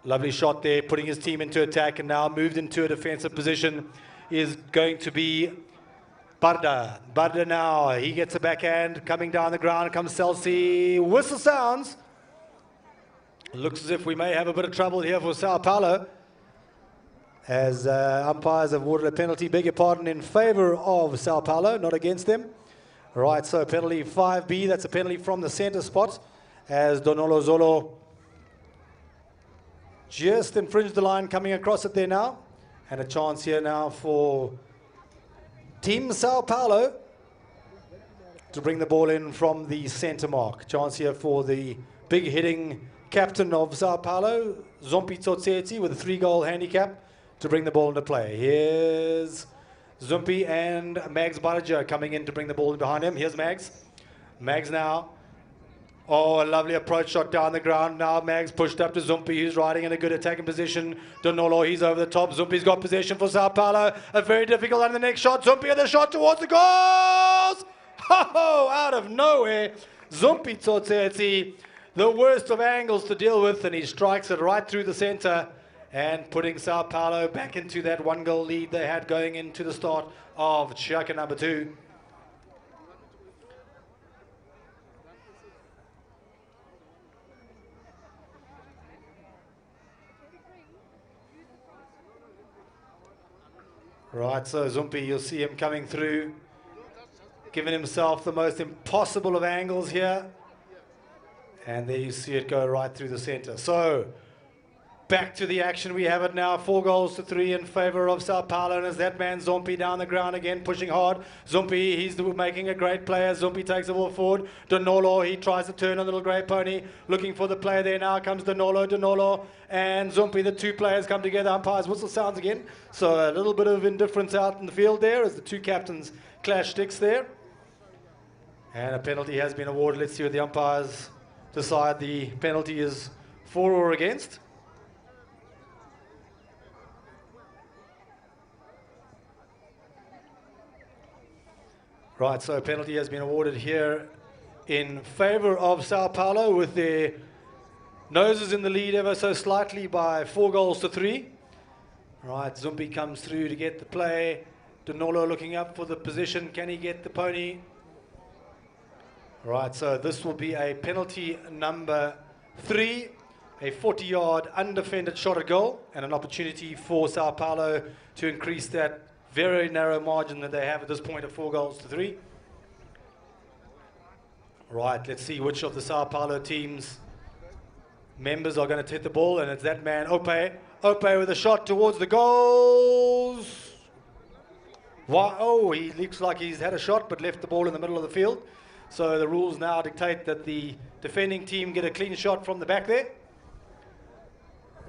Lovely shot there, putting his team into attack, and now moved into a defensive position is going to be Barda. Barda now, he gets a backhand, coming down the ground, comes Cell C. Whistle sounds. Looks as if we may have a bit of trouble here for Sao Paulo, as umpires have awarded a penalty, beg your pardon, in favor of Sao Paulo, not against them. Right, so penalty 5B, that's a penalty from the center spot, as Donolo Zolo just infringed the line, coming across it there now. And a chance here now for Team Sao Paulo to bring the ball in from the center mark. Chance here for the big hitting captain of Sao Paulo, Zompi Tsotseti, with a 3-goal handicap to bring the ball into play. Here's Zompi and Mags Baraja coming in to bring the ball in behind him. Here's Mags. Mags now. Oh, a lovely approach shot down the ground. Now Mags pushed up to Zumpi, who's riding in a good attacking position. Donolo, he's over the top. Zumpi's got possession for Sao Paulo. A very difficult on the next shot. Zumpi with a shot towards the goals. Ho, out of nowhere. Zumpi Tsotseti, the worst of angles to deal with, and he strikes it right through the center, and putting Sao Paulo back into that 1-goal lead they had going into the start of chukka number 2. Right, so Zumpi, you'll see him coming through, giving himself the most impossible of angles here. And there you see it go right through the center. So, back to the action. We have it now, 4-3 in favor of Sao Paulo. And as that man, Zumpi, down the ground again, pushing hard. Zumpi, he's making a great player. Zumpi takes the ball forward. Donolo, he tries to turn on the little grey pony, looking for the player there. Now comes Donolo, and Zumpi, the 2 players come together. Umpire's whistle sounds again. So a little bit of indifference out in the field there as the 2 captains clash sticks there. And a penalty has been awarded. Let's see what the umpires decide the penalty is for or against. Right, so a penalty has been awarded here in favor of Sao Paulo, with their noses in the lead ever so slightly by 4-3. Right, Zumbi comes through to get the play. Donolo looking up for the position. Can he get the pony? Right, so this will be a penalty number 3, a 40-yard undefended shot at goal, and an opportunity for Sao Paulo to increase that very narrow margin that they have at this point of 4-3. Right, let's see which of the Sao Paulo team's members are going to hit the ball, and it's that man, Ope. Ope with a shot towards the goals. Wow, oh, he looks like he's had a shot but left the ball in the middle of the field. So the rules now dictate that the defending team get a clean shot from the back there.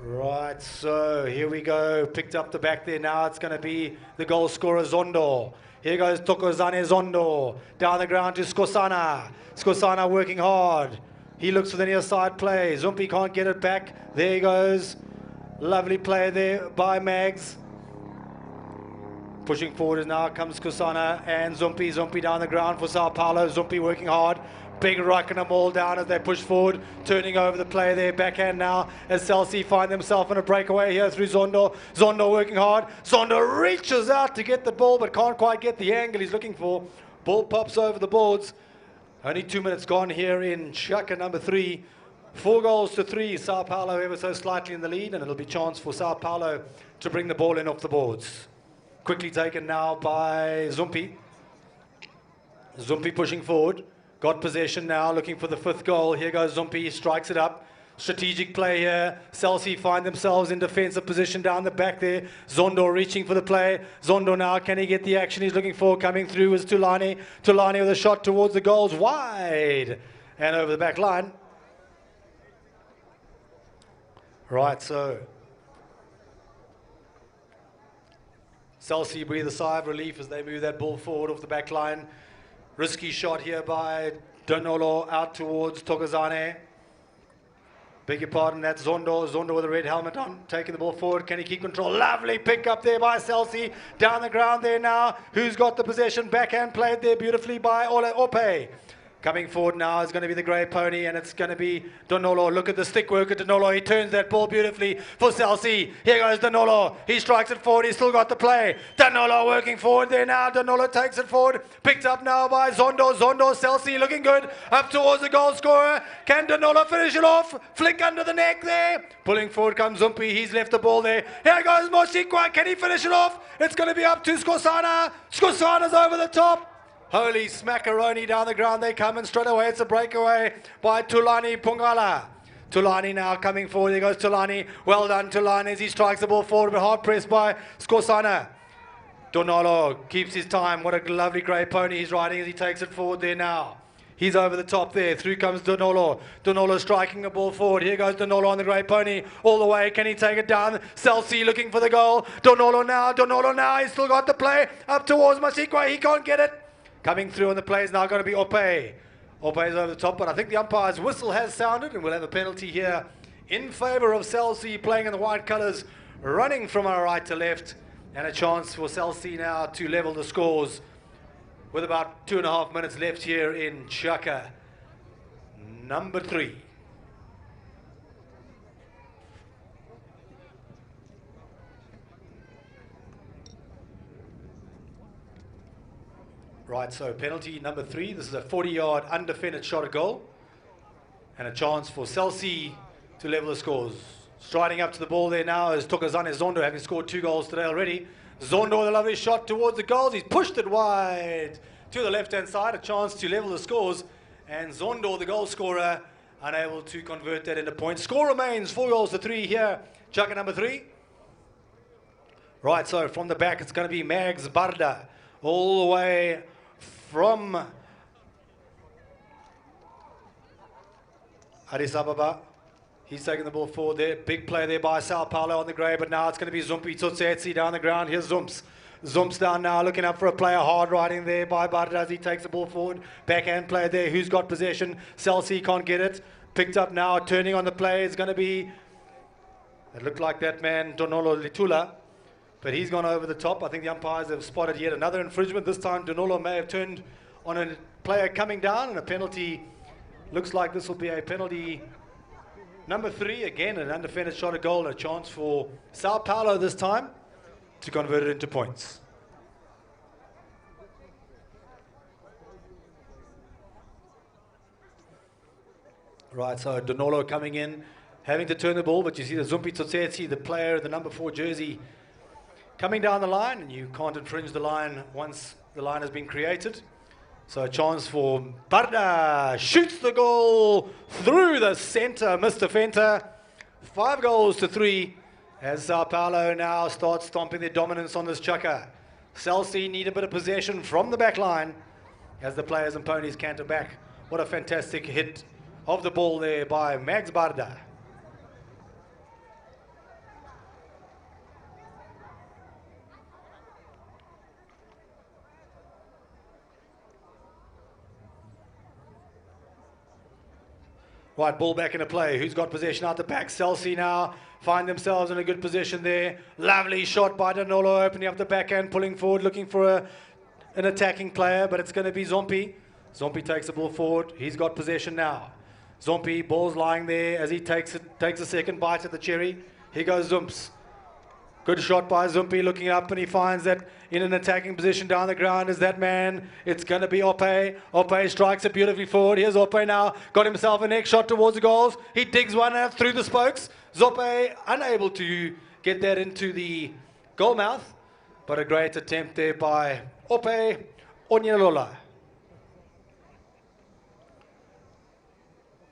Right, so here we go. Picked up the back there. Now it's going to be the goal scorer, Zondo. Here goes Thokozane Zondo. Down the ground to Skosana. Skosana working hard. He looks for the near side play. Zumpi can't get it back. There he goes. Lovely play there by Mags. Pushing forward, now comes Kusana and Zumpi. Zumpi down the ground for Sao Paulo. Zumpi working hard. Big rock and a ball down as they push forward. Turning over the play there. Backhand now as Celsi find themselves in a breakaway here through Zondo. Zondo working hard. Zondo reaches out to get the ball but can't quite get the angle he's looking for. Ball pops over the boards. Only 2 minutes gone here in chukka number 3. 4-3. Sao Paulo ever so slightly in the lead, and it'll be a chance for Sao Paulo to bring the ball in off the boards. Quickly taken now by Zumpi. Zumpi pushing forward. Got possession now, looking for the fifth goal. Here goes Zumpi, strikes it up. Strategic play here. Chelsea find themselves in defensive position down the back there. Zondo reaching for the play. Zondo now, can he get the action he's looking for? Coming through is Tulani. Tulani with a shot towards the goals, wide and over the back line. Right, so Chelsea breathe a sigh of relief as they move that ball forward off the back line. Risky shot here by Donolo out towards Togazane. Beg your pardon, that's Zondo. Zondo with a red helmet on, taking the ball forward. Can he keep control? Lovely pick up there by Chelsea. Down the ground there now. Who's got the possession? Backhand played there beautifully by Ope. Coming forward now is going to be the grey pony, and it's going to be Donolo. Look at the stick work at Donolo. He turns that ball beautifully for Chelsea. Here goes Donolo. He strikes it forward. He's still got the play. Donolo working forward there now. Donolo takes it forward. Picked up now by Zondo. Zondo, Chelsea looking good. Up towards the goal scorer. Can Donolo finish it off? Flick under the neck there. Pulling forward comes Zumpi. He's left the ball there. Here goes Mosikwa. Can he finish it off? It's going to be up to Skosana. Skosana's over the top. Holy smackaroni, down the ground they come, and straight away it's a breakaway by Tulani Pungala. Tulani now coming forward. There goes Tulani. Well done, Tulani, as he strikes the ball forward, but hard pressed by Skosana. Donolo keeps his time. What a lovely grey pony he's riding as he takes it forward there now. He's over the top there. Through comes Donolo. Donolo striking the ball forward. Here goes Donolo on the grey pony. All the way. Can he take it down? Chelsea looking for the goal. Donolo now. Donolo now. He's still got the play. Up towards Masikwa. He can't get it. Coming through on the play is now going to be Ope. Ope's over the top, but I think the umpire's whistle has sounded, and we'll have a penalty here in favour of Chelsea, playing in the white colours, running from our right to left, and a chance for Chelsea now to level the scores with about 2.5 minutes left here in Chaka number 3. Right, so penalty number 3. This is a 40-yard undefended shot at goal. And a chance for Chelsea to level the scores. Striding up to the ball there now is Tokazane Zondo, having scored 2 goals today already. Zondo with a lovely shot towards the goals. He's pushed it wide to the left-hand side. A chance to level the scores. And Zondo, the goal scorer, unable to convert that into points. Score remains 4-3 here. Chaka number 3. Right, so from the back it's going to be Mags Barda. All the way from Addis Ababa. He's taking the ball forward there. Big play there by Sao Paulo on the grey, but now it's going to be Zumpi Tsotsetsi down the ground. Here's Zumps. Zumps down now, looking up for a player. Hard riding there by Barda as he takes the ball forward. Backhand play there. Who's got possession? Chelsea can't get it. Picked up now, turning on the play. It's going to be, it looked like that man, Donolo Litula. But he's gone over the top. I think the umpires have spotted yet another infringement. This time Donolo may have turned on a player coming down, and a penalty. Looks like this will be a penalty number 3. Again, an undefended shot at goal. A chance for Sao Paulo this time to convert it into points. Right, so Donolo coming in, having to turn the ball, but you see the Zumpi Tsotsetsi, the player, the number 4 jersey, coming down the line, and you can't infringe the line once the line has been created. So a chance for Barda. Shoots the goal through the centre. Mr. Fenter. 5-3 as Sao Paulo now starts stomping their dominance on this Chaka. Chelsea need a bit of possession from the back line as the players and ponies canter back. What a fantastic hit of the ball there by Mags Barda. Right, ball back into play. Who's got possession out the back? Chelsea now find themselves in a good position there. Lovely shot by Donolo, opening up the backhand, pulling forward, looking for an attacking player, but it's going to be Zompi. Zompi takes the ball forward. He's got possession now. Zompi, ball's lying there as he takes a second bite at the cherry. Here goes Zumps. Good shot by Zumpi, looking up, and he finds that in an attacking position down the ground is that man. It's going to be Ope. Ope strikes it beautifully forward. Here's Ope now. Got himself a next shot towards the goals. He digs one out through the spokes. Zope unable to get that into the goal mouth, but a great attempt there by Ope Onyalola.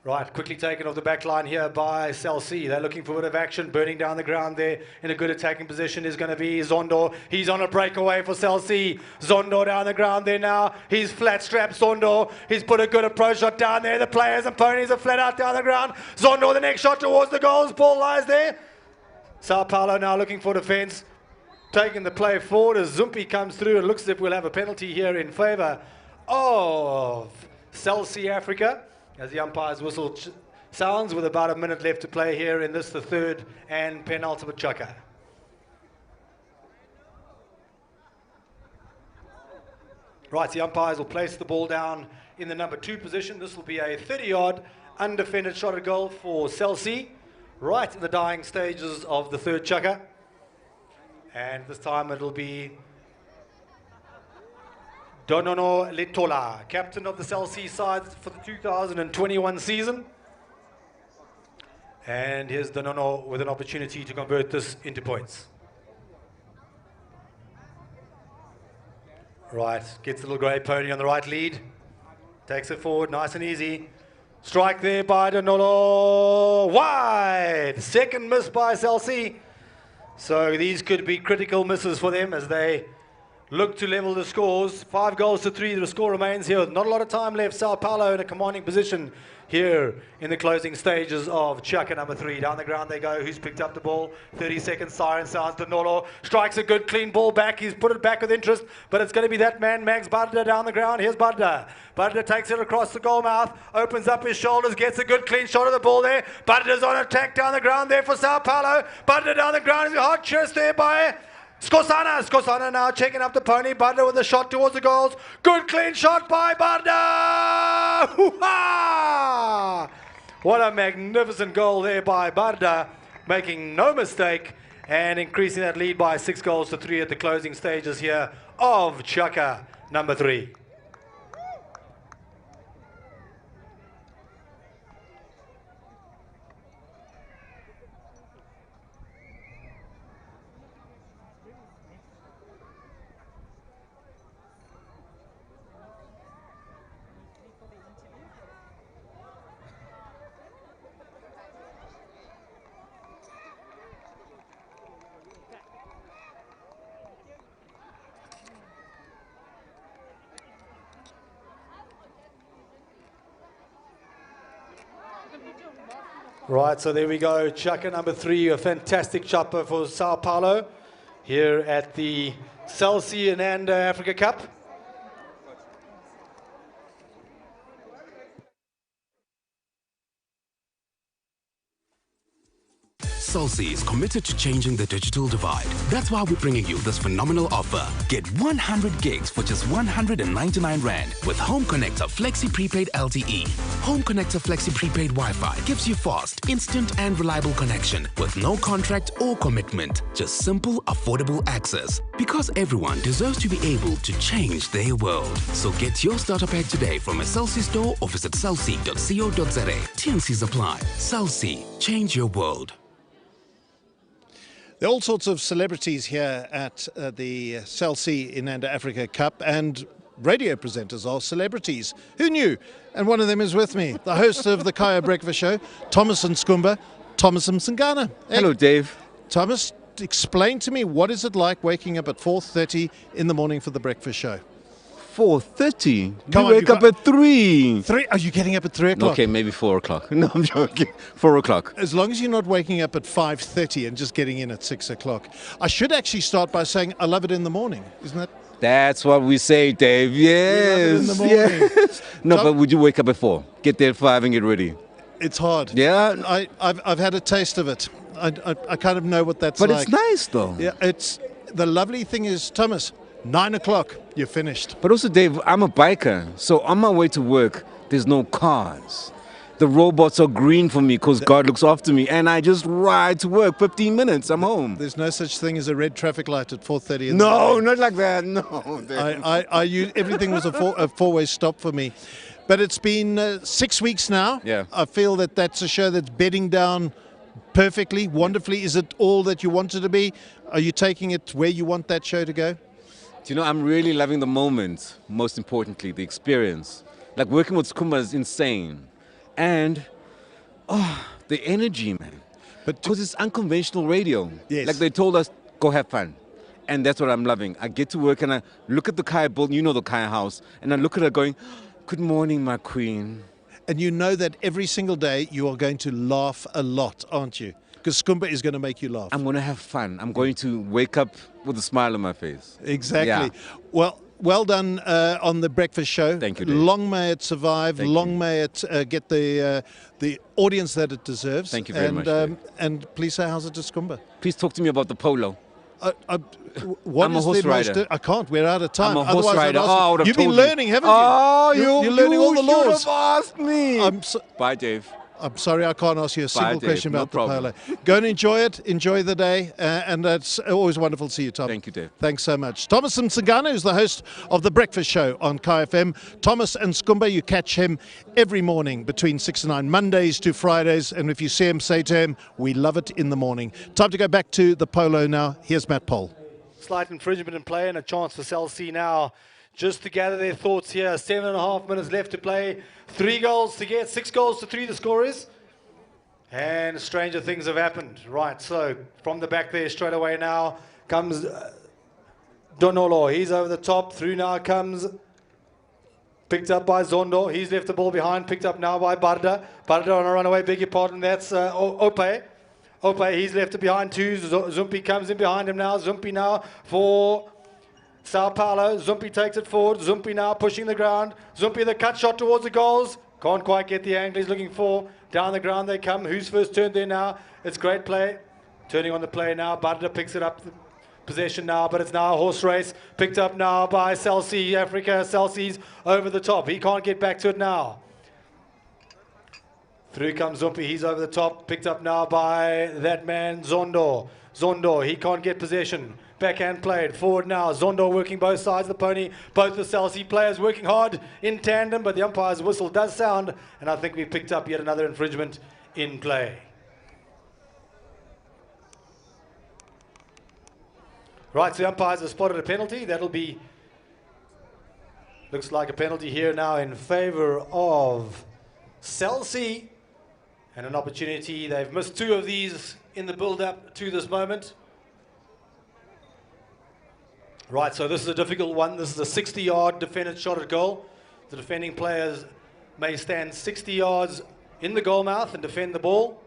Right, quickly taken off the back line here by Cell C. They're looking for a bit of action, burning down the ground there. In a good attacking position is going to be Zondo. He's on a breakaway for Cell C. Zondo down the ground there now. He's flat strapped Zondo. He's put a good approach shot down there. The players and ponies are flat out down the ground. Zondo, the next shot towards the goals. Ball lies there. Sao Paulo now looking for defence. Taking the play forward as Zumpi comes through. It looks as if we'll have a penalty here in favour of Cell C Africa, as the umpire's whistle sounds, with about a minute left to play here in this, the third and penultimate chukka. Right, the umpires will place the ball down in the number 2 position. This will be a 30-yard undefended shot at goal for Cell C, right in the dying stages of the third chukka. And this time it'll be Donono Letola, captain of the Cell C side for the 2021 season. And here's Donono with an opportunity to convert this into points. Right, gets the little grey pony on the right lead. Takes it forward, nice and easy. Strike there by Donono, wide! Second miss by Cell C. So these could be critical misses for them as they look to level the scores. 5 goals to 3, the score remains here. Not a lot of time left. Sao Paulo in a commanding position here in the closing stages of chukka number 3. Down the ground they go. Who's picked up the ball? 30-second siren sounds. Donolo strikes a good clean ball back. He's put it back with interest, but it's going to be that man, Mags Barda, down the ground. Here's Barda. Barda takes it across the goal mouth, opens up his shoulders, gets a good clean shot of the ball there. Barda's on attack down the ground there for Sao Paulo. Barda down the ground. Hard chest there by Skosana. Skosana now checking up the pony. Barda with a shot towards the goals. Good clean shot by Barda. Hoo-ha! What a magnificent goal there by Barda, making no mistake and increasing that lead by 6 goals to 3 at the closing stages here of chukka number 3. Right, so there we go, chukka number 3, a fantastic chopper for Sao Paulo here at the Cell C Inanda Africa Cup. Cell C is committed to changing the digital divide. That's why we're bringing you this phenomenal offer. Get 100 gigs for just 199 Rand with Home Connector Flexi Prepaid LTE. Home Connector Flexi Prepaid Wi-Fi gives you fast, instant and reliable connection with no contract or commitment. Just simple, affordable access. Because everyone deserves to be able to change their world. So get your starter pack today from a Cell C store or visit cellc.co.za. T&Cs apply. Cell C, change your world. There are all sorts of celebrities here at the Cell C Inanda Africa Cup, and radio presenters are celebrities. Who knew? And one of them is with me, the host of the Kaya Breakfast Show, Thomas Nskumba, Thomas Msingana. Hey, hello, Dave. Thomas, explain to me, what is it like waking up at 4:30 in the morning for the breakfast show? 4:30. You wake up at 3. 3? Are you getting up at 3 o'clock? Okay, maybe 4 o'clock. No, I'm joking. 4 o'clock. As long as you're not waking up at 5:30 and just getting in at 6 o'clock. I should actually start by saying I love it in the morning, isn't that? That's what we say, Dave. Yes. We love it in the morning. Yes. No, but would you wake up at 4? Get there at 5 and get ready. It's hard. Yeah. I've had a taste of it. I kind of know what that's but like. But it's nice, though. Yeah, it's the lovely thing is, Thomas, 9 o'clock, you're finished. But also, Dave, I'm a biker, so on my way to work, there's no cars. The robots are green for me because God looks after me, and I just ride to work. 15 minutes, I'm home. There's no such thing as a red traffic light at 4:30. No, not like that. No. Everything was a four-way stop for me. But it's been 6 weeks now. Yeah. I feel that that's a show that's bedding down perfectly, wonderfully. Is it all that you want it to be? Are you taking it where you want that show to go? You know, I'm really loving the moment, most importantly, the experience. Like working with Skumba is insane. And The energy, man. But Because it's unconventional radio. Yes. Like they told us, go have fun. And that's what I'm loving. I get to work and I look at the Kaya building, you know the Kaya house, and I look at her going, good morning, my queen. And you know that every single day you are going to laugh a lot, aren't you? Because Skumba is going to make you laugh. I'm going to have fun. I'm going to wake up with a smile on my face. Exactly. Yeah. Well done on the breakfast show. Thank you, Dave. Long may it survive. Thank Long you. may it get the audience that it deserves. Thank you very much, Dave. And please say how's it to Skumba? Please talk to me about the Polo. What I'm a is horse the most rider. I can't. We're out of time. I'm a horse Otherwise I'd rider. ask Oh, I would have You've been told you. learning, haven't you? Oh, You're learning all the you laws. should have asked me. Bye, Dave. I'm sorry I can't ask you a single Dave. question No about the problem. polo. Go and enjoy it. Enjoy the day. And it's always wonderful to see you, Tom. Thank you, Dave. Thanks so much. Thomas Msingana is the host of The Breakfast Show on KFM. Thomas and Skumba, you catch him every morning between 6 and 9, Mondays to Fridays. And if you see him, say to him, we love it in the morning. Time to go back to the polo now. Here's Matt Pole. Slight infringement in play and a chance for Cell C now just to gather their thoughts here. 7.5 minutes left to play. 3 goals to get, 6 goals to 3 the score is. And stranger things have happened. Right, so from the back there straight away now comes Donolo. He's over the top. Through now comes, picked up by Zondo. He's left the ball behind, picked up now by Barda. Barda on a runaway, beg your pardon. That's Ope. Ope, he's left it behind too. Zumpi comes in behind him now. Zumpi now for Sao Paulo. Zumpi takes it forward. Zumpi now pushing the ground. Zumpi the cut shot towards the goals. Can't quite get the angle he's looking for. Down the ground they come. Who's first turned there now? It's great play. Turning on the play now. Barda picks it up. Possession now, but it's now a horse race. Picked up now by Celsi Africa. Celsi's over the top. He can't get back to it now. Through comes Zumpi, he's over the top, picked up now by that man, Zondo. Zondo, he can't get possession. Backhand played, forward now, Zondo working both sides of the pony. Both the Celsi players working hard in tandem, but the umpire's whistle does sound, and I think we picked up yet another infringement in play. Right, so the umpires have spotted a penalty. That'll be, looks like a penalty here now in favor of Celsi. And an opportunity, they've missed 2 of these in the build-up to this moment. Right, so this is a difficult one. This is a 60-yard defended shot at goal. The defending players may stand 60 yards in the goal mouth and defend the ball.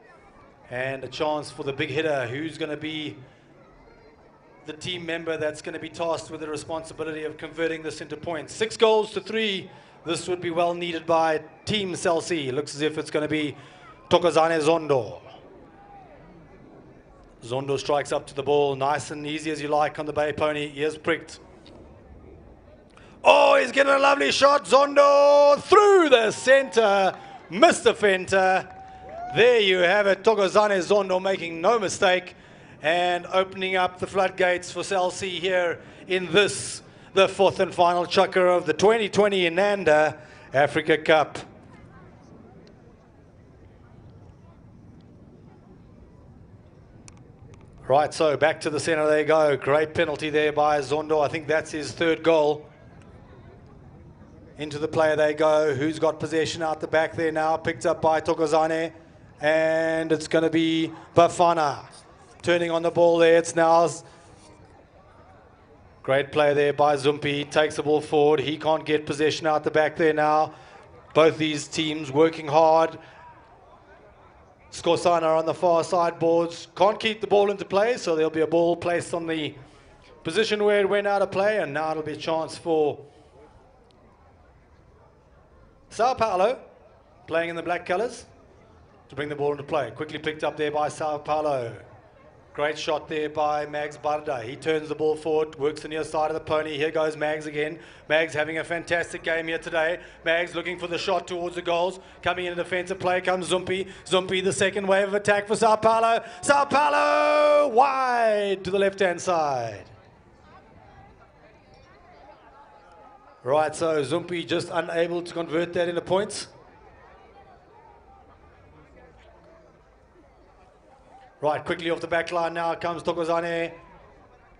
And a chance for the big hitter, who's going to be the team member that's going to be tasked with the responsibility of converting this into points. 6 goals to 3. This would be well needed by Team Celsi. Looks as if it's going to be Tokozane Zondo. Zondo strikes up to the ball, nice and easy as you like on the Bay Pony. Ears pricked. Oh, he's getting a lovely shot. Zondo through the center. Mr. Fenter. There you have it. Tokozane Zondo making no mistake and opening up the floodgates for Celsi here in this, the 4th and final chukker of the 2020 Inanda Africa Cup. Right, so back to the center they go. Great penalty there by Zondo. I think that's his 3rd goal. Into the player they go. Who's got possession out the back there now? Picked up by Tokozane. And it's going to be Bafana. Turning on the ball there. It's now. Great play there by Zumpi. Takes the ball forward. He can't get possession out the back there now. Both these teams working hard. Skorsana on the far side boards. Can't keep the ball into play, so there'll be a ball placed on the position where it went out of play, and now it'll be a chance for Sao Paulo, playing in the black colours, to bring the ball into play. Quickly picked up there by Sao Paulo. Great shot there by Mags Barda. He turns the ball forward, works the near side of the pony. Here goes Mags again. Mags having a fantastic game here today. Mags looking for the shot towards the goals. Coming in a defensive play comes Zumpi. Zumpi, the second wave of attack for Sao Paulo. Sao Paulo wide to the left-hand side. Right, so Zumpi just unable to convert that into points. Right, quickly off the back line now comes Tokozane.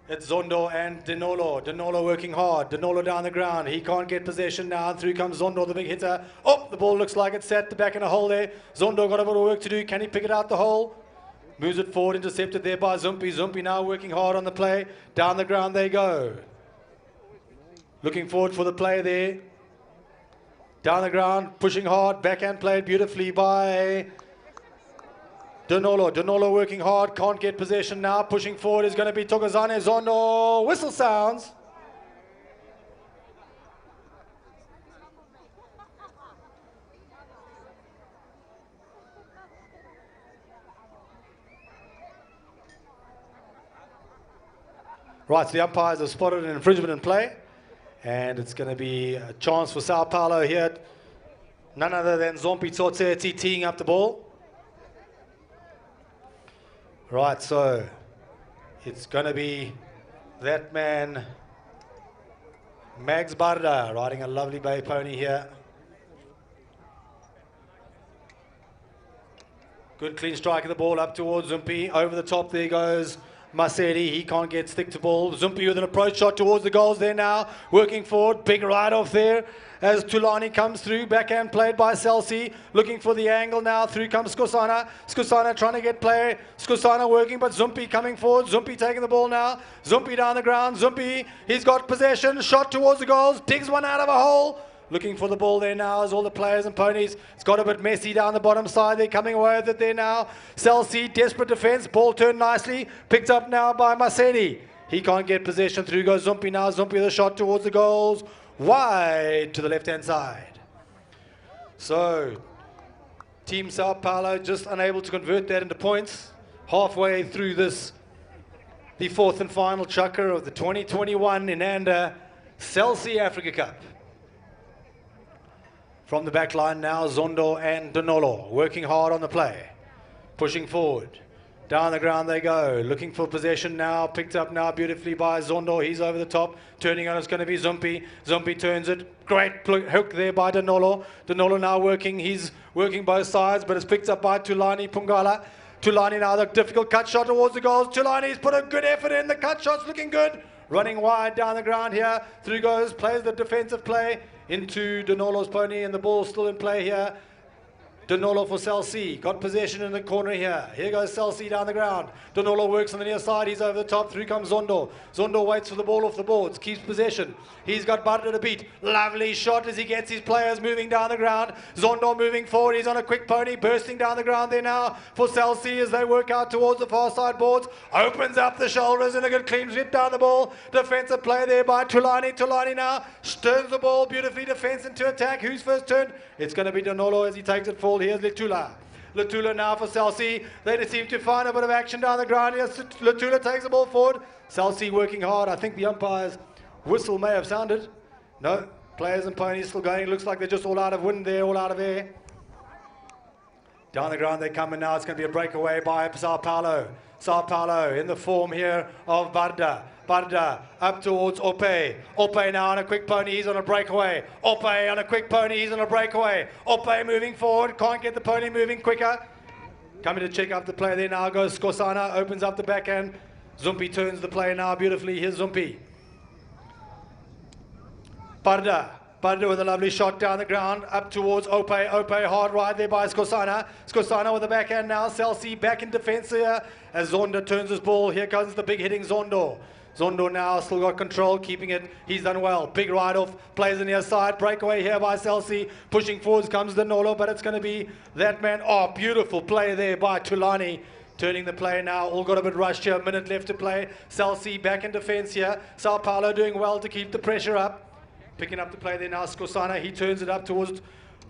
It's Zondo and Danolo. Danolo working hard. Danolo down the ground. He can't get possession now. And through comes Zondo, the big hitter. Oh, the ball looks like it's set the back in a hole there. Zondo got a bit of work to do. Can he pick it out the hole? Moves it forward, intercepted there by Zumpi. Zumpi now working hard on the play. Down the ground they go. Looking forward for the play there. Down the ground, pushing hard. Backhand played beautifully by Danolo. Danolo working hard, can't get possession now. Pushing forward is going to be Togozane. Zondo. Whistle sounds. Right, so the umpires have spotted an infringement in play, and it's going to be a chance for Sao Paulo here. None other than Zompi Tsotseti teeing up the ball. Right, so it's going to be that man, Mags Barda, riding a lovely bay pony here. Good clean strike of the ball up towards Zumpi. Over the top there goes Maseri. He can't get stick to ball. Zumpi with an approach shot towards the goals there now. Working forward. Big ride off there as Tulani comes through. Backhand played by Celsi. Looking for the angle now. Through comes Skosana. Skosana trying to get play. Skosana working, but Zumpi coming forward. Zumpi taking the ball now. Zumpi down the ground. Zumpi, he's got possession. Shot towards the goals. Digs one out of a hole. Looking for the ball there now as all the players and ponies. It's got a bit messy down the bottom side. They're coming away with it there now. Celsi, desperate defense. Ball turned nicely. Picked up now by Masedi. He can't get possession. Through goes Zumpi now. Zumpi with a shot towards the goals. Wide to the left-hand side. So, Team Sao Paulo just unable to convert that into points. Halfway through this, the fourth and final chukker of the 2021 Inanda Celsi Africa Cup. From the back line now, Zondo and Danolo working hard on the play. Pushing forward. Down the ground they go. Looking for possession now. Picked up now beautifully by Zondo. He's over the top. Turning on, it's going to be Zumpi. Zumpi turns it. Great hook there by Danolo. Danolo now working. He's working both sides, but it's picked up by Tulani Pungala. Tulani now the difficult cut shot towards the goals. Tulani's put a good effort in. The cut shot's looking good. Running wide down the ground here. Through goes. Plays the defensive play into Danolo's pony, and the ball's still in play here. Danolo for Celsi, got possession in the corner here. Here goes Celsi down the ground. Danolo works on the near side, he's over the top. Through comes Zondo. Zondo waits for the ball off the boards, keeps possession. He's got Barda to beat. Lovely shot as he gets his players moving down the ground. Zondo moving forward, he's on a quick pony, bursting down the ground there now for Celsi as they work out towards the far side boards. Opens up the shoulders and a good clean sweep down the ball. Defensive play there by Tulani. Tulani now turns the ball beautifully, defense into attack. Who's first turned? It's going to be Danolo as he takes it forward. Here's Letula. Letula now for Celsi. They just seem to find a bit of action down the ground. Yes, Letula takes the ball forward. Celsi working hard. I think the umpire's whistle may have sounded. No, players and ponies still going. It looks like they're just all out of wind there, all out of air. Down the ground they come, and now it's going to be a breakaway by Sao Paulo. Sao Paulo in the form here of Barda. Barda up towards Ope. Ope now on a quick pony, he's on a breakaway. Ope on a quick pony, he's on a breakaway. Ope moving forward, can't get the pony moving quicker. Coming to check up the play there now goes Skosana, opens up the backhand. Zumpi turns the play now beautifully. Here's Zumpi. Barda. Barda with a lovely shot down the ground, up towards Ope. Ope hard ride there by Skosana. Skosana with the backhand now. Celsi back in defense here as Zondo turns his ball. Here comes the big hitting Zondo. Zondo now still got control, keeping it. He's done well. Big ride off, plays on the other side. Breakaway here by Celsi. Pushing forwards comes Danolo, but it's going to be that man. Oh, beautiful play there by Tulani. Turning the play now. All got a bit rushed here. A minute left to play. Celsi back in defense here. Sao Paulo doing well to keep the pressure up. Picking up the play there now, Skosana. He turns it up towards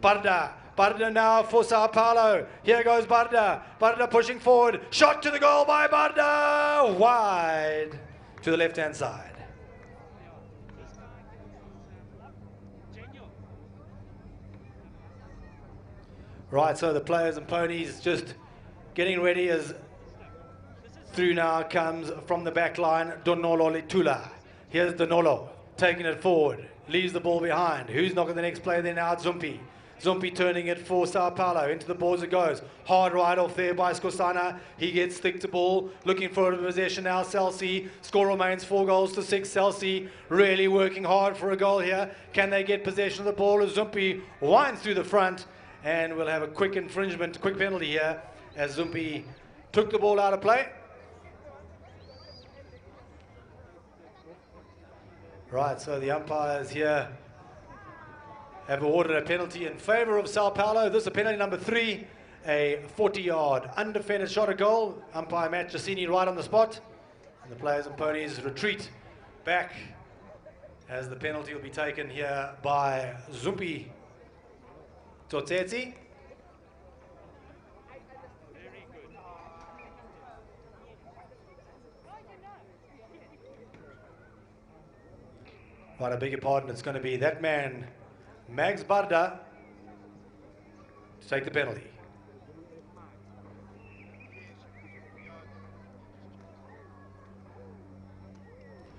Barda. Barda now for Sao Paulo. Here goes Barda. Barda pushing forward. Shot to the goal by Barda. Wide to the left-hand side. Right, so the players and ponies just getting ready as through now comes from the back line, Danolo Letula. Here's Danolo taking it forward. Leaves the ball behind. Who's knocking the next play there now? Zumpi. Zumpi turning it for Sao Paulo. Into the boards it goes. Hard right off there by Skosana. He gets thick to ball. Looking for a possession now. Celsi. Score remains 4-6. Celsi really working hard for a goal here. Can they get possession of the ball as Zumpi winds through the front? And we'll have a quick infringement, quick penalty here as Zumpi took the ball out of play. Right, so the umpires here have awarded a penalty in favour of Sao Paulo. This is penalty number 3, a 40-yard undefended shot at goal. Umpire Matt Giacini right on the spot. And the players and ponies retreat back as the penalty will be taken here by Zumpi Totsetsi. Right, I beg your pardon, it's going to be that man, Mags Barda, to take the penalty.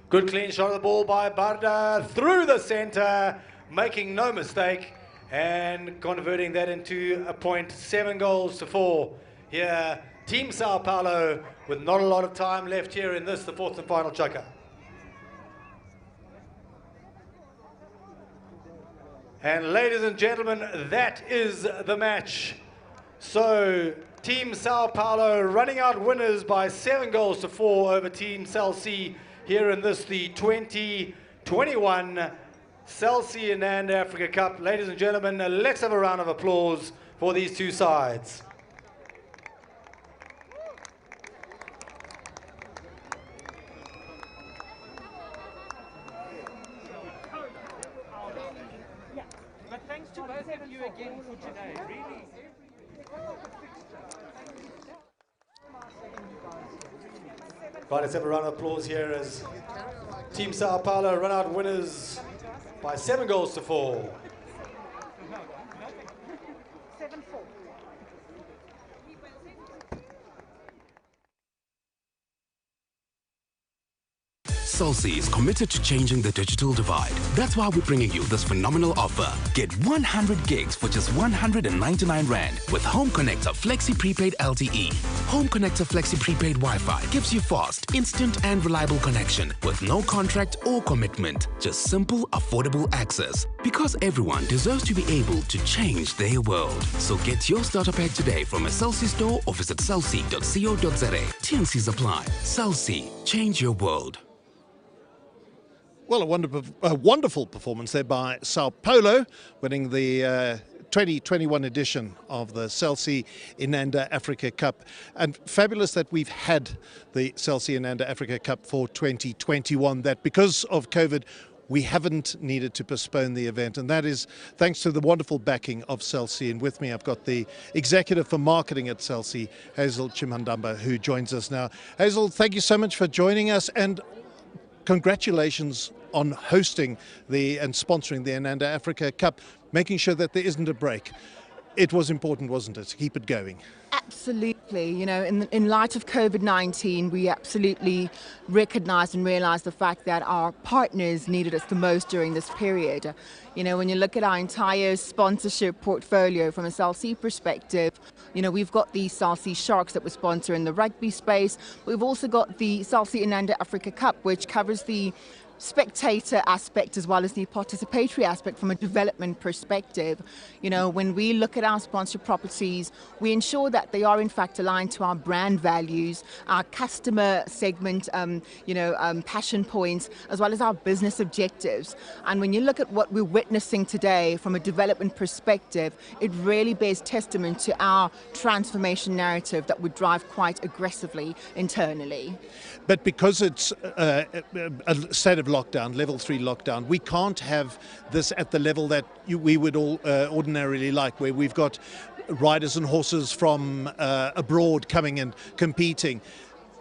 Good clean shot of the ball by Barda through the center, making no mistake and converting that into a point, 7-4. Here, Team Sao Paulo with not a lot of time left here in this, the 4th and final chukker. And ladies and gentlemen, that is the match. So Team Sao Paulo running out winners by 7-4 over Team Celsi here in this, the 2021 Celsi Inanda Africa Cup. Ladies and gentlemen, let's have a round of applause for these two sides. But thanks to both of you again for today, really. Right, let's have a round of applause here as Team Sao Paulo run out winners by 7-4. Celsi is committed to changing the digital divide. That's why we're bringing you this phenomenal offer. Get 100 gigs for just 199 Rand with Home Connector Flexi Prepaid LTE. Home Connector Flexi Prepaid Wi-Fi gives you fast, instant and reliable connection with no contract or commitment. Just simple, affordable access. Because everyone deserves to be able to change their world. So get your starter pack today from a Celsi store or visit celsi.co.za. TNCs apply. Celsi, change your world. Well, a wonderful performance there by Sao Paulo, winning the 2021 edition of the Celsi Inanda Africa Cup. And fabulous that we've had the Celsi Inanda Africa Cup for 2021, that because of COVID, we haven't needed to postpone the event, and that is thanks to the wonderful backing of Celsi. And with me, I've got the executive for marketing at Celsi, Hazel Chimandamba, who joins us now. Hazel, thank you so much for joining us, and congratulations on hosting and sponsoring the Inanda Africa Cup, making sure that there isn't a break. It was important, wasn't it, to keep it going? Absolutely. You know, in light of COVID-19, we absolutely recognized and realized the fact that our partners needed us the most during this period. You know, when you look at our entire sponsorship portfolio from a Celsi perspective, you know, we've got the Celsi Sharks that we sponsor in the rugby space. We've also got the Celsi Inanda Africa Cup, which covers the spectator aspect as well as the participatory aspect from a development perspective. You know, when we look at our sponsor properties, we ensure that they are in fact aligned to our brand values, our customer segment, passion points, as well as our business objectives. And when you look at what we're witnessing today from a development perspective, it really bears testament to our transformation narrative that we drive quite aggressively internally. But because it's a state of lockdown, level 3 lockdown, we can't have this at the level that we would all ordinarily like, where we've got riders and horses from abroad coming and competing.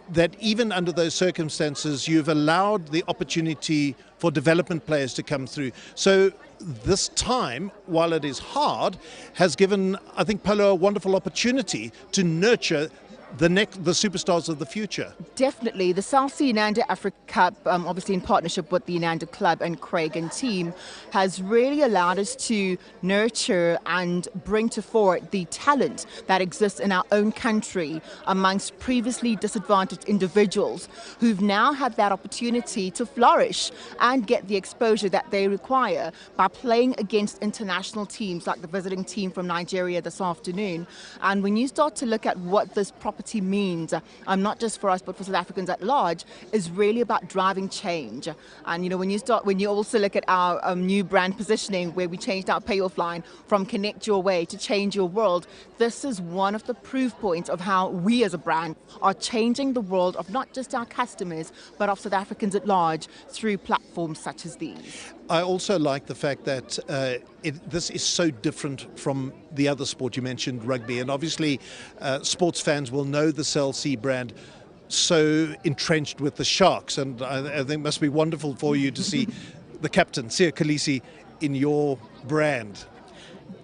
That even under those circumstances, you've allowed the opportunity for development players to come through. So this time, while it is hard, has given, I think, Polo a wonderful opportunity to nurture the superstars of the future? Definitely. The South Sea Inanda Africa Cup, obviously in partnership with the Inanda Club and Craig and team, has really allowed us to nurture and bring to fore the talent that exists in our own country amongst previously disadvantaged individuals who've now had that opportunity to flourish and get the exposure that they require by playing against international teams like the visiting team from Nigeria this afternoon. And when you start to look at what this property means, not just for us but for South Africans at large, is really about driving change. And when you also look at our new brand positioning, where we changed our payoff line from connect your way to change your world, this is one of the proof points of how we as a brand are changing the world of not just our customers but of South Africans at large through platforms such as these. I also like the fact that this is so different from the other sport you mentioned, rugby, and obviously sports fans will know the Cell C brand so entrenched with the Sharks, and I think it must be wonderful for you to see the captain, Siya Kolisi, in your brand.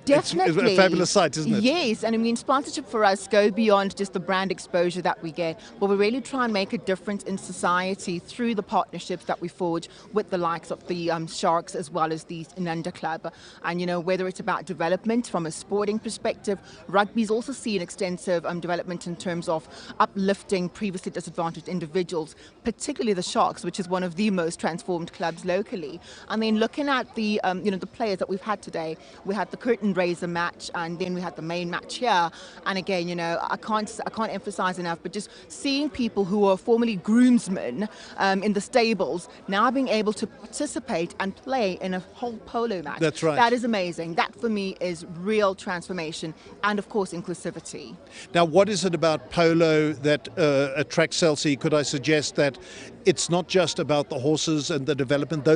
Definitely. It's a fabulous sight, isn't it? Yes, and I mean, sponsorship for us go beyond just the brand exposure that we get, but we really try and make a difference in society through the partnerships that we forge with the likes of the Sharks as well as the Inanda Club. And, whether it's about development from a sporting perspective, rugby's also seen extensive development in terms of uplifting previously disadvantaged individuals, particularly the Sharks, which is one of the most transformed clubs locally. And then looking at the, the players that we've had today, we had the curtain raiser match, and then we had the main match here. And again, I can't emphasize enough, but just seeing people who are formerly groomsmen in the stables now being able to participate and play in a whole polo match. That's right. That is amazing. That for me is real transformation, and of course inclusivity. Now, what is it about polo that attracts Cell C? Could I suggest that it's not just about the horses and the development;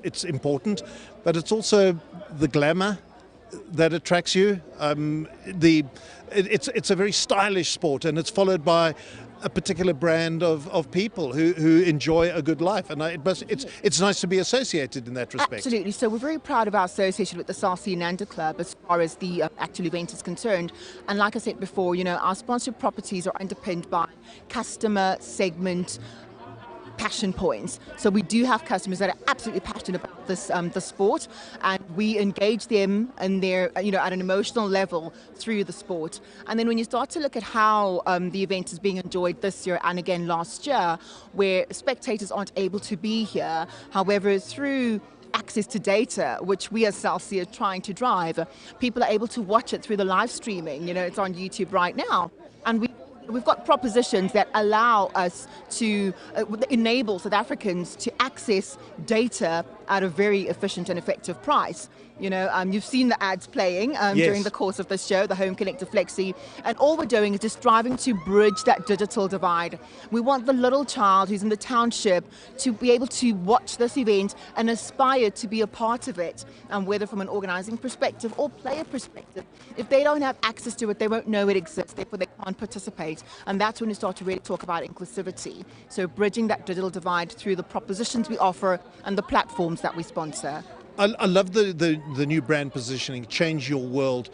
it's important, but it's also the glamour that attracts you. It's a very stylish sport, and it's followed by a particular brand of people who enjoy a good life, and it's nice to be associated in that respect. Absolutely. So we're very proud of our association with the South Sea Inanda Club as far as the actual event is concerned. And like I said before, our sponsored properties are underpinned by customer segment passion points. So we do have customers that are absolutely passionate about this the sport, and we engage them in their at an emotional level through the sport. And then when you start to look at how the event is being enjoyed this year and again last year, where spectators aren't able to be here, however through access to data, which we as Cell C are trying to drive, people are able to watch it through the live streaming. It's on YouTube right now, and we've got propositions that allow us to enable South Africans to access data at a very efficient and effective price. You've seen the ads playing Yes. during the course of this show, the Home Connector Flexi, and all we're doing is just striving to bridge that digital divide. We want the little child who's in the township to be able to watch this event and aspire to be a part of it, and whether from an organizing perspective or player perspective. If they don't have access to it, they won't know it exists, therefore they can't participate. And that's when we start to really talk about inclusivity. So bridging that digital divide through the propositions we offer and the platforms that we sponsor. I love the new brand positioning, change your world.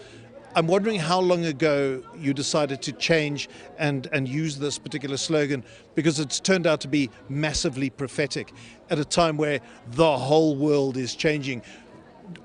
I'm wondering how long ago you decided to change and use this particular slogan, because it's turned out to be massively prophetic at a time where the whole world is changing.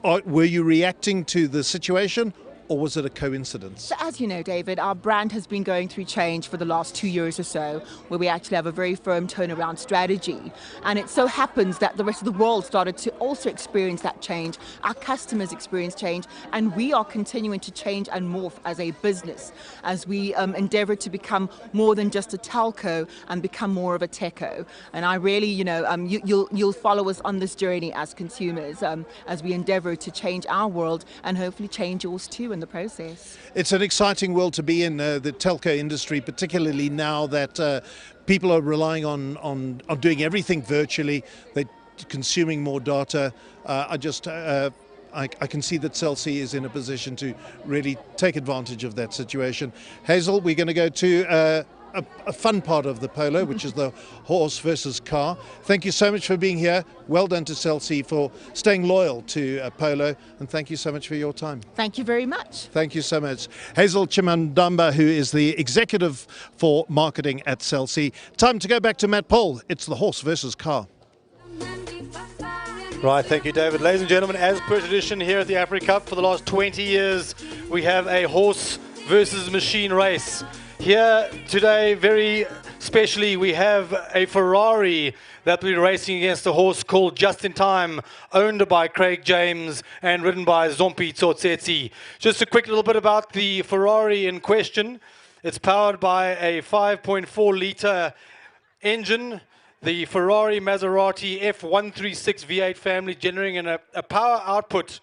Were you reacting to the situation, or was it a coincidence? So as you know, David, our brand has been going through change for the last 2 years or so, where we actually have a very firm turnaround strategy. And it so happens that the rest of the world started to also experience that change. Our customers experience change, and we are continuing to change and morph as a business as we endeavor to become more than just a telco and become more of a techo. And I really, you'll follow us on this journey as consumers as we endeavor to change our world and hopefully change yours too in the process. It's an exciting world to be in, the telco industry, particularly now that people are relying on doing everything virtually. They're consuming more data. I can see that Cell C is in a position to really take advantage of that situation. Hazel, we're going to go to a fun part of the polo, which is the horse versus car. Thank you so much for being here. Well done to Cell C for staying loyal to polo, and thank you so much for your time. Thank you very much. Thank you so much. Hazel Chimandamba, who is the executive for marketing at Cell C. Time to go back to Matt Poll. It's the horse versus car. Right, thank you, David. Ladies and gentlemen, as per tradition here at the Africa Cup for the last 20 years, we have a horse versus machine race. Here today, very specially, we have a Ferrari that will be racing against a horse called Just in Time, owned by Craig James and ridden by Zompi Tsotsetsi. Just a quick little bit about the Ferrari in question. It's powered by a 5.4 litre engine, the Ferrari Maserati F136 V8 family, generating a power output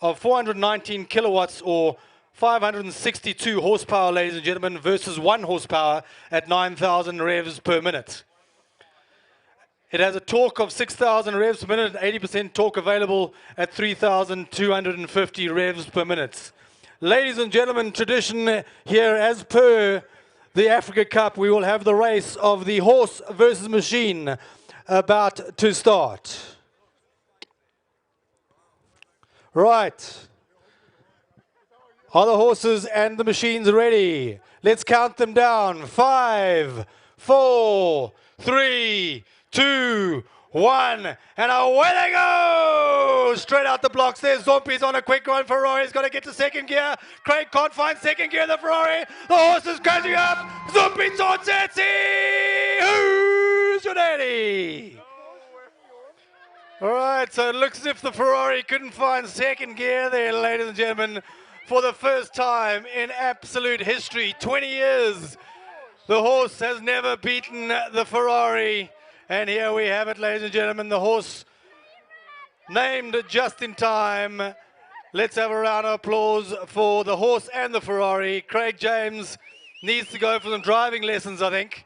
of 419 kilowatts or 562 horsepower, ladies and gentlemen, versus 1 horsepower at 9,000 revs per minute. It has a torque of 6,000 revs per minute and 80% torque available at 3,250 revs per minute. Ladies and gentlemen, tradition here, as per the Africa Cup, we will have the race of the horse versus machine about to start. Right. Are the horses and the machines ready? Let's count them down. 5, 4, 3, 2, 1, and away they go! Straight out the blocks. There's Zompi's on a quick run. Ferrari's got to get to second gear. Craig can't find second gear in the Ferrari. The horse is catching up. Zompi Tsotsetsi! Who's your daddy? All right, so it looks as if the Ferrari couldn't find second gear there, ladies and gentlemen. For the first time in absolute history, 20 years, the horse has never beaten the Ferrari. And here we have it, ladies and gentlemen, the horse named Just in Time. Let's have a round of applause for the horse and the Ferrari. Craig James needs to go for some driving lessons, I think.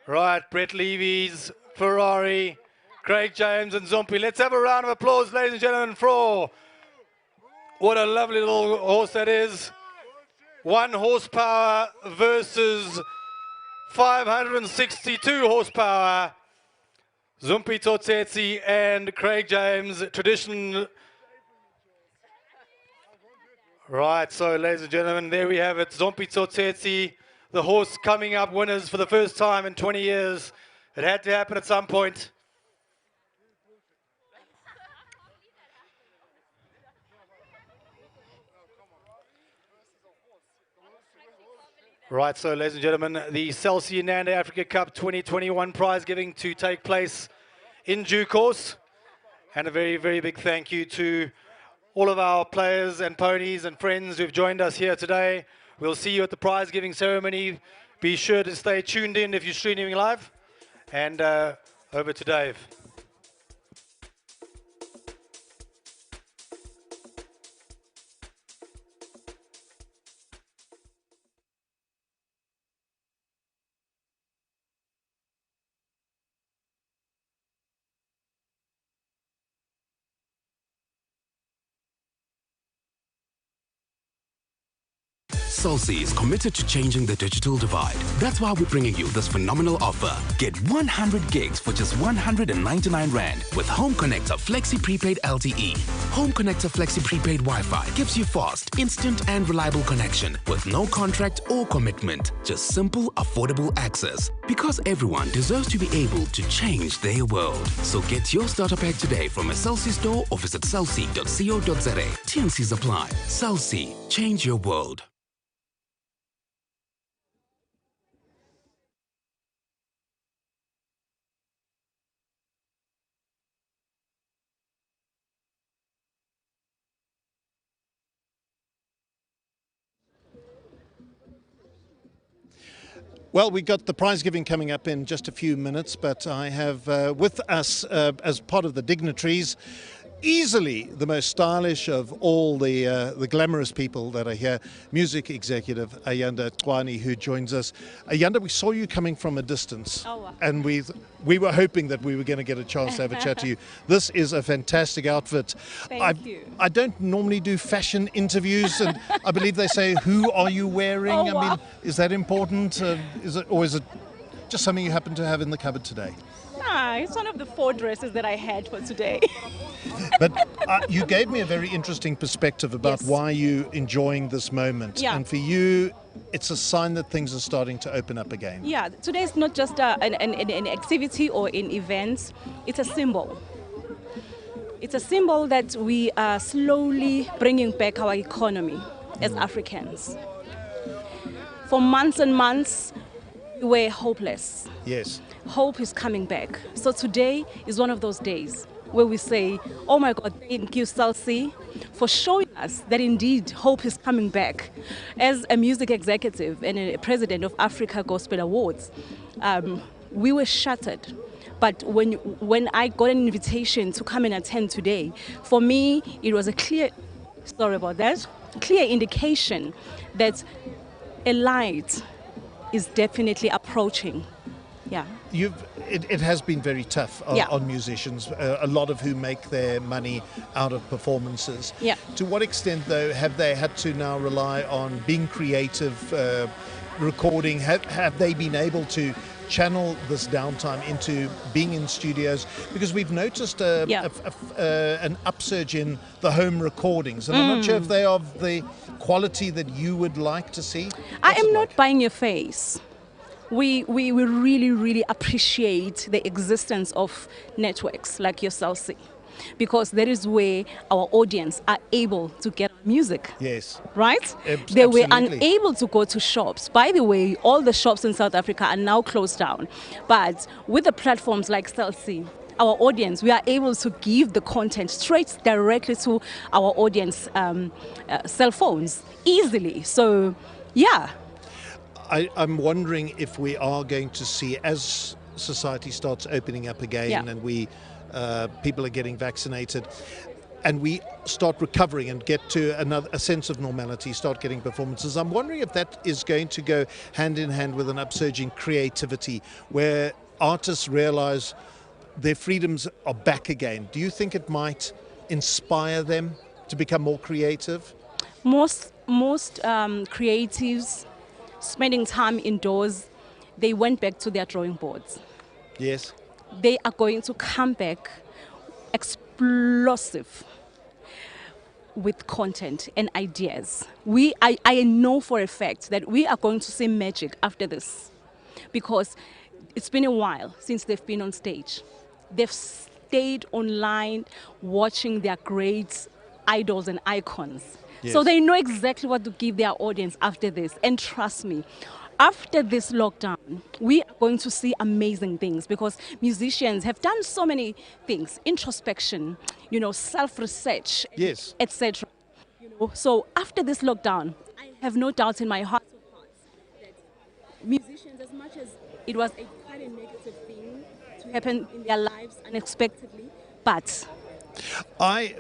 Right, Brett Levy's Ferrari, Craig James and Zompi. Let's have a round of applause, ladies and gentlemen, for what a lovely little horse that is. 1 horsepower versus 562 horsepower. Zompi Tsotsetsi and Craig James, tradition. Right, so ladies and gentlemen, there we have it. Zompi Tsotsetsi, the horse coming up winners for the first time in 20 years. It had to happen at some point. Right, so ladies and gentlemen, the Cell C Inanda Africa Cup 2021 prize giving to take place in due course. And a very, very big thank you to all of our players and ponies and friends who've joined us here today. We'll see you at the prize giving ceremony. Be sure to stay tuned in if you're streaming live. And over to Dave. Cell C is committed to changing the digital divide. That's why we're bringing you this phenomenal offer. Get 100 gigs for just 199 Rand with Home Connector Flexi Prepaid LTE. Home Connector Flexi Prepaid Wi-Fi gives you fast, instant and reliable connection with no contract or commitment. Just simple, affordable access. Because everyone deserves to be able to change their world. So get your starter pack today from a Cell C store or visit cellc.co.za. TNCs apply. Cell C, change your world. Well, we've got the prize giving coming up in just a few minutes, but I have with us, as part of the dignitaries, easily the most stylish of all the glamorous people that are here, music executive Inanda, who joins us. Inanda, we saw you coming from a distance, and we were hoping that we were going to get a chance to have a chat to you. This is a fantastic outfit. Thank you. I don't normally do fashion interviews, and I believe they say, "Who are you wearing?" Oh, wow. I mean, is that important? Is it just something you happen to have in the cupboard today? It's one of the 4 dresses that I had for today. But you gave me a very interesting perspective about Yes. why you enjoying this moment. Yeah. And for you, it's a sign that things are starting to open up again. Yeah, today is not just an activity or an event, it's a symbol. It's a symbol that we are slowly bringing back our economy as Africans. For months and months, we were hopeless. Yes. Hope is coming back. So today is one of those days where we say, oh my God, thank you, Celsi, for showing us that indeed hope is coming back. As a music executive and a president of Africa Gospel Awards, we were shattered. But when I got an invitation to come and attend today, for me, it was a clear indication that a light is definitely approaching. Yeah. It has been very tough on musicians, a lot of who make their money out of performances. Yeah. To what extent, though, have they had to now rely on being creative, recording? Have they been able to channel this downtime into being in studios? Because we've noticed an upsurge in the home recordings, and I'm not sure if they are of the quality that you would like to see. I am not buying your face. We really, really appreciate the existence of networks like yourself, because that is where our audience are able to get music. Yes. Right? Absolutely. They were unable to go to shops. By the way, all the shops in South Africa are now closed down. But with the platforms like Celsi, our audience, we are able to give the content straight directly to our audience cell phones easily. So, yeah. I'm wondering if we are going to see, as society starts opening up again and people are getting vaccinated, and we start recovering and get to a sense of normality, start getting performances. I'm wondering if that is going to go hand in hand with an upsurge in creativity, where artists realize their freedoms are back again. Do you think it might inspire them to become more creative? Most creatives spending time indoors, they went back to their drawing boards. Yes. They are going to come back explosive with content and ideas. I know for a fact that we are going to see magic after this, because it's been a while since they've been on stage. They've stayed online watching their great idols and icons. Yes. So they know exactly what to give their audience after this. And trust me, after this lockdown, we are going to see amazing things, because musicians have done so many things: introspection, self-research, yes, etc. So after this lockdown, I have no doubt in my heart of hearts that musicians, as much as it was quite a negative thing to happen in their lives unexpectedly, but I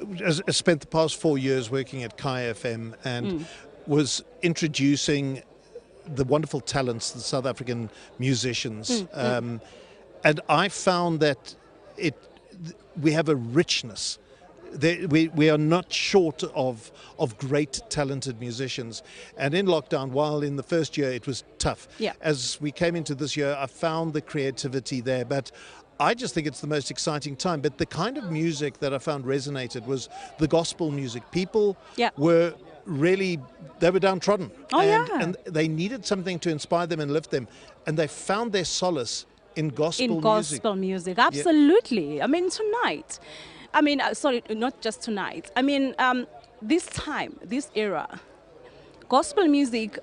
spent the past 4 years working at Kai FM and was introducing the wonderful talents, the South African musicians. And I found that we have a richness. We are not short of great talented musicians. And in lockdown, while in the first year it was tough, as we came into this year, I found the creativity there. But I just think it's the most exciting time. But the kind of music that I found resonated was the gospel music. People were really, they were downtrodden. And they needed something to inspire them and lift them. And they found their solace in gospel music. Absolutely. Yeah. I mean, tonight. Sorry, not just tonight. This time, this era, gospel music,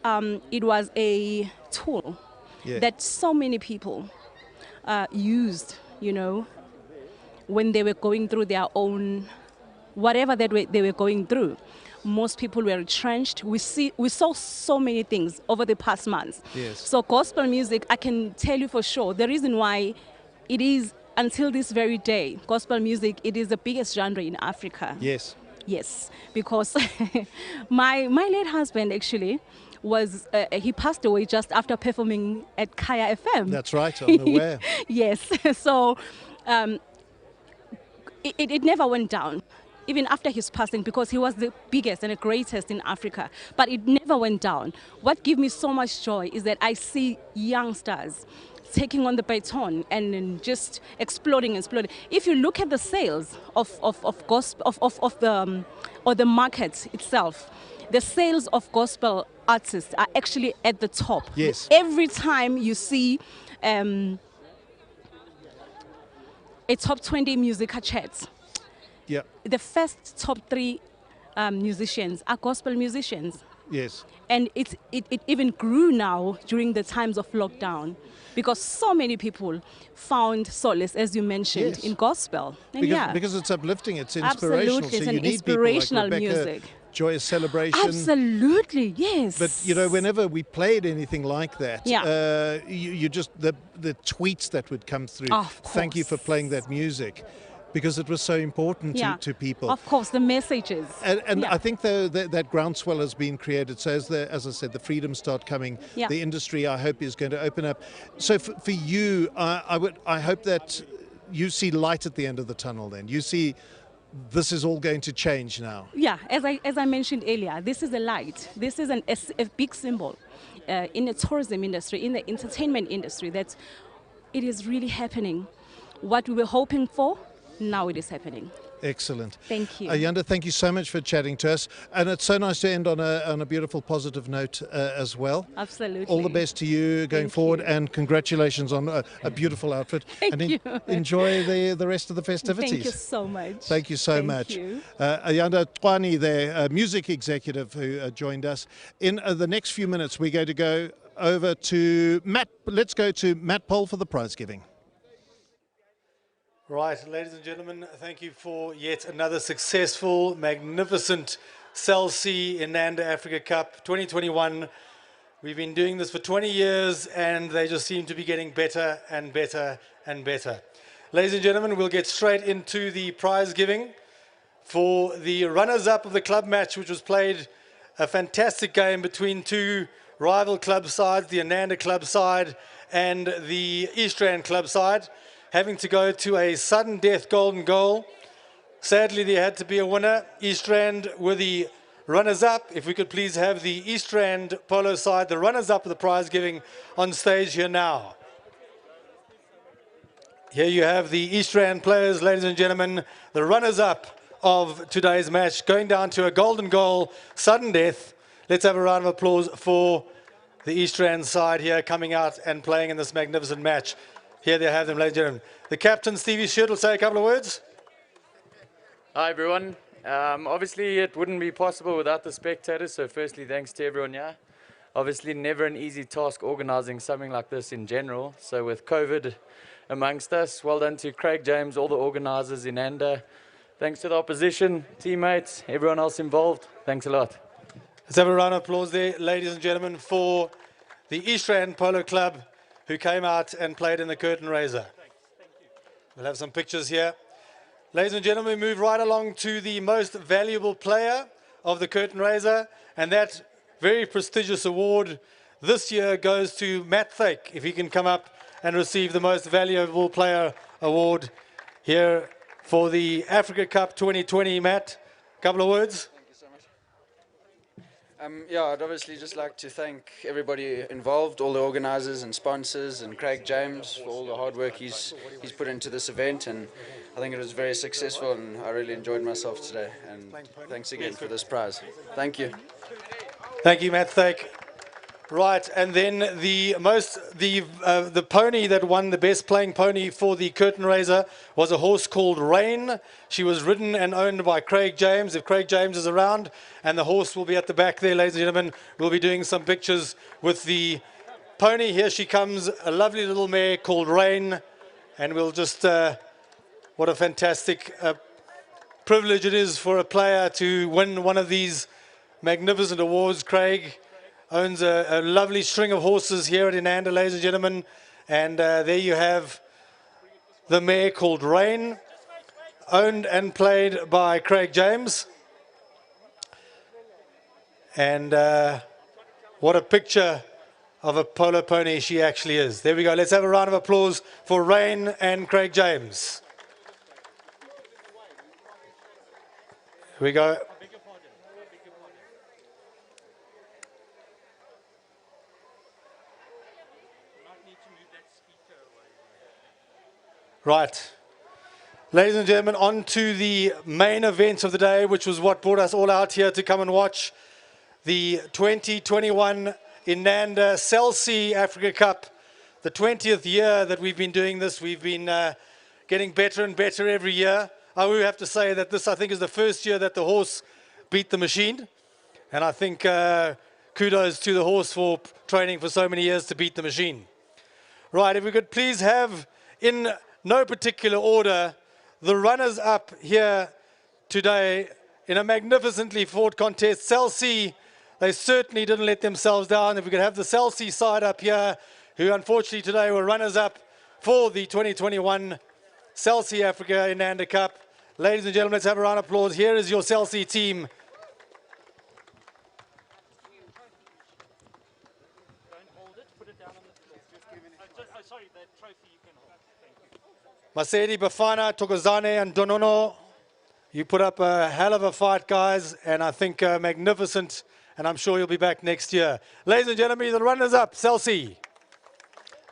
it was a tool that so many people used, when they were going through their own, whatever they were going through. Most people were retrenched. We saw so many things over the past months. Yes. So gospel music, I can tell you for sure, the reason why it is until this very day, gospel music, it is the biggest genre in Africa. Yes. Yes, because my late husband actually was, he passed away just after performing at Kaya FM. That's right, I'm aware. Yes, so it never went down, even after his passing, because he was the biggest and the greatest in Africa, but it never went down. What gives me so much joy is that I see youngsters taking on the baton and then just exploding. If you look at the sales of gospel or the market itself, the sales of gospel artists are actually at the top. Yes. Every time you see a top 20 music charts, Yeah. the first top 3 musicians are gospel musicians. Yes. And it even grew now during the times of lockdown, because so many people found solace, as you mentioned, Yes. in gospel. And Because it's uplifting, it's inspirational. Absolutely, so it's you an need inspirational people like Rebecca, music. Joyous Celebration. Absolutely, yes. But you know, whenever we played anything like that, Yeah. you just the tweets that would come through. Of Thank you for course. playing that music, because it was so important to people. Of course, the messages. And Yeah. I think that groundswell has been created. So as I said, the freedoms start coming. Yeah. The industry, I hope, is going to open up. So for you, I hope that you see light at the end of the tunnel. Then you see this is all going to change now. Yeah, as I mentioned earlier, this is a light. This is a big symbol in the tourism industry, in the entertainment industry, that it is really happening. What we were hoping for, now it is happening. Excellent. Thank you. Ayanda, thank you so much for chatting to us. And it's so nice to end on a beautiful, positive note as well. Absolutely. All the best to you going Thank forward, you. and congratulations on a beautiful outfit. Thank and you. Enjoy the rest of the festivities. Thank you so much. Thank you so Thank much. you. Ayanda Twani there, music executive who joined us. In the next few minutes, we're going to go over to Matt. Let's go to Matt Pole for the prize giving. Right, ladies and gentlemen, thank you for yet another successful, magnificent Cell C Inanda Africa Cup 2021. We've been doing this for 20 years, and they just seem to be getting better and better and better. Ladies and gentlemen, we'll get straight into the prize giving for the runners-up of the club match, which was played, a fantastic game between 2 rival club sides, the Inanda club side and the East Rand club side, having to go to a sudden death golden goal. Sadly, there had to be a winner. East Rand were the runners-up. If we could please have the East Rand Polo side, the runners-up of the prize giving, on stage here now. Here you have the East Rand players, ladies and gentlemen, the runners-up of today's match, going down to a golden goal, sudden death. Let's have a round of applause for the East Rand side here, coming out and playing in this magnificent match. Here they have them, ladies and gentlemen. The captain, Stevie Shirt, will say a couple of words. Hi, everyone. Obviously, it wouldn't be possible without the spectators, so firstly, thanks to everyone here. Obviously, never an easy task organizing something like this in general, so with COVID amongst us, well done to Craig James, all the organizers in Inanda. Thanks to the opposition, teammates, everyone else involved. Thanks a lot. Let's have a round of applause there, ladies and gentlemen, for the East Rand Polo Club, who came out and played in the curtain raiser. We'll have some pictures here. Ladies and gentlemen, we move right along to the most valuable player of the curtain raiser, and that very prestigious award this year goes to Matt Thake, if he can come up and receive the most valuable player award here for the Africa Cup 2020. Matt, a couple of words. Yeah, I'd obviously just like to thank everybody involved, all the organisers and sponsors, and Craig James for all the hard work he's put into this event, and I think it was very successful, and I really enjoyed myself today. And thanks again for this prize. Thank you. Thank you, Matt Thake. Right, and then the pony that won the best playing pony for the curtain raiser was a horse called Rain. She was ridden and owned by Craig James. If Craig James is around, and the horse will be at the back there, ladies and gentlemen, we'll be doing some pictures with the pony. Here she comes, a lovely little mare called Rain, and we'll just, what a fantastic privilege it is for a player to win one of these magnificent awards. Craig owns a lovely string of horses here at Inanda, ladies and gentlemen, and there you have the mare called Rain, owned and played by Craig James. And what a picture of a polo pony she actually is. There we go. Let's have a round of applause for Rain and Craig James. Here we go. Right. Ladies and gentlemen, on to the main event of the day, which was what brought us all out here to come and watch the 2021 Inanda Cell C Africa Cup, the 20th year that we've been doing this. We've been getting better and better every year. I will have to say that this, I think, is the first year that the horse beat the machine. And I think kudos to the horse for training for so many years to beat the machine. Right, if we could please have, in no particular order, the runners-up here today in a magnificently fought contest. Cell C, they certainly didn't let themselves down. If we could have the Cell C side up here, who unfortunately today were runners-up for the 2021 Cell C Africa Inanda Cup. Ladies and gentlemen, let's have a round of applause. Here is your Cell C team. Masedi, Bafana, Tokozane, and Donono, you put up a hell of a fight, guys, and I think magnificent, and I'm sure you'll be back next year. Ladies and gentlemen, the runners-up, Cell C.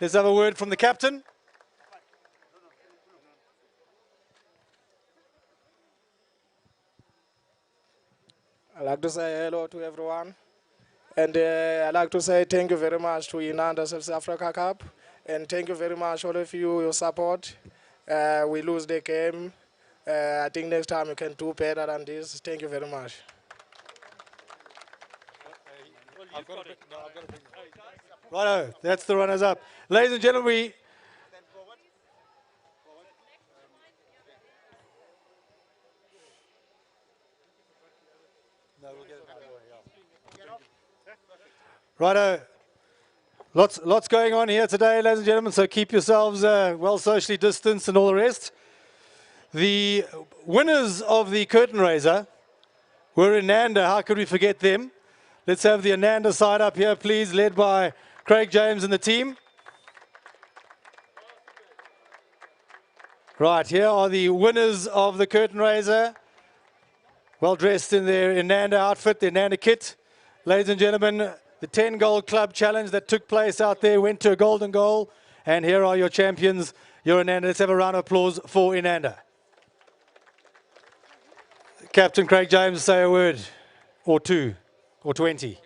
Let's have a word from the captain. I'd like to say hello to everyone, and I'd like to say thank you very much to Inanda South Africa Cup, and thank you very much all of you, your support. We lose the game. I think next time we can do better than this. Thank you very much. Righto, that's the runners-up. Ladies and gentlemen, righto. Lots going on here today, ladies and gentlemen, so keep yourselves well socially distanced and all the rest. The winners of the curtain raiser were Inanda. How could we forget them? Let's have the Inanda side up here, please, led by Craig James and the team. Right, here are the winners of the curtain raiser. Well dressed in their Inanda outfit, the Inanda kit. Ladies and gentlemen, the 10 Gold Club Challenge that took place out there went to a golden goal. And here are your champions, your Inanda. Let's have a round of applause for Inanda. Captain Craig James, say a word or two or 20.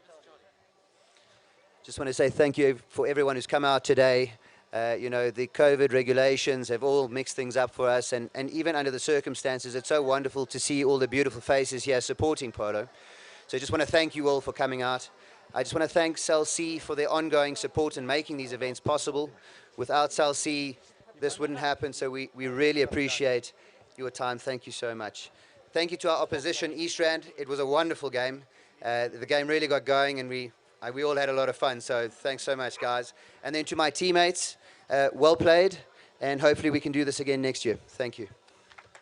Just want to say thank you for everyone who's come out today. You know, the COVID regulations have all mixed things up for us, and even under the circumstances, it's so wonderful to see all the beautiful faces here supporting Polo. So I just want to thank you all for coming out. I just want to thank Cell C for their ongoing support in making these events possible. Without Cell C, this wouldn't happen, so we really appreciate your time. Thank you so much. Thank you to our opposition, East Rand. It was a wonderful game. The game really got going, and we all had a lot of fun, so thanks so much, guys. And then to my teammates, well played, and hopefully we can do this again next year. Thank you.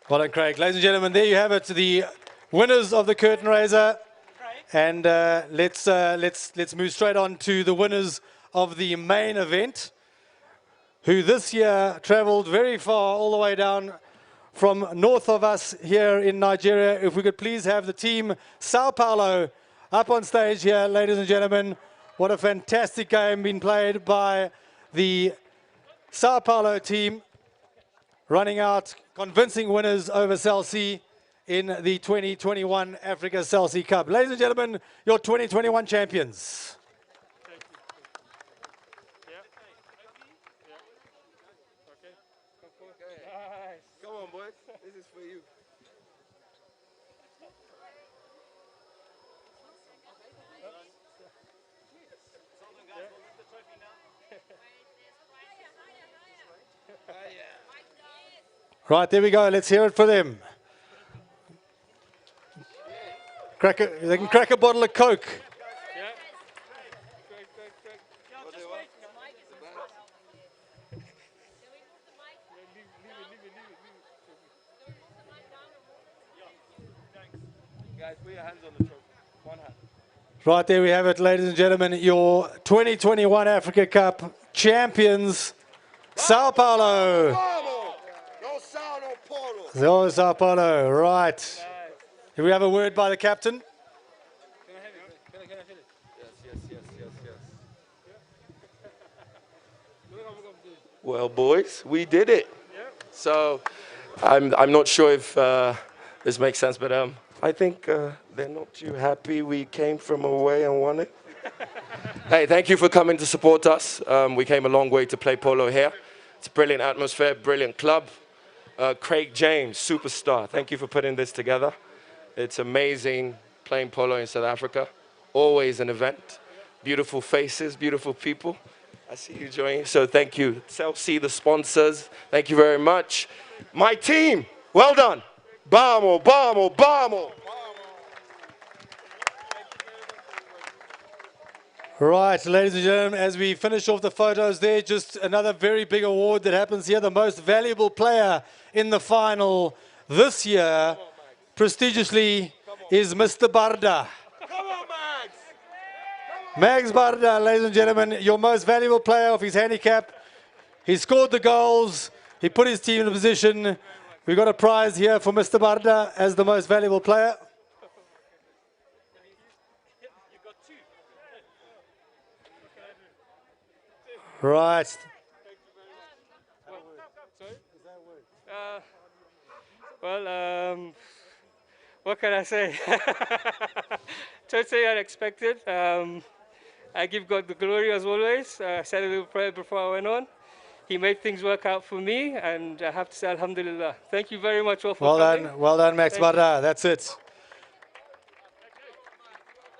Well done, Craig. Ladies and gentlemen, there you have it, the winners of the curtain raiser. And let's move straight on to the winners of the main event, who this year traveled very far, all the way down from north of us here in Nigeria. If we could please have the team Sao Paulo up on stage here, ladies and gentlemen. What a fantastic game being played by the Sao Paulo team, running out convincing winners over Cell C in the 2021 Africa Cell C Cup. Ladies and gentlemen, your 2021 champions. Come on, boys. This is for you. Right, there we go. Let's hear it for them. They can crack a bottle of Coke. Guys, put your hands on the trophy. One hand. Right there we have it, ladies and gentlemen, your 2021 Africa Cup champions, Sao Paulo. No Sao, no Polo. No Sao Paulo, right. Do we have a word by the captain? Well, boys, we did it. So, I'm not sure if this makes sense, but I think they're not too happy we came from away and won it. Hey, thank you for coming to support us. We came a long way to play polo here. It's a brilliant atmosphere, brilliant club. Craig James, superstar. Thank you for putting this together. It's amazing playing polo in South Africa. Always an event. Beautiful faces, beautiful people. I see you joining. So thank you. C, the sponsors. Thank you very much. My team, well done. Vamos, vamos, vamos. Right, ladies and gentlemen, as we finish off the photos there, just another very big award that happens here. The most valuable player in the final this year, prestigiously, is Mr. Barda. Mags Barda, ladies and gentlemen, your most valuable player of his handicap. He scored the goals. He put his team in a position. We've got a prize here for Mr. Barda as the most valuable player. Right. What can I say? Totally unexpected. I give God the glory as always. I said a little prayer before I went on. He made things work out for me, and I have to say Alhamdulillah. Thank you very much all for coming. Well done, Max Barda. That's it.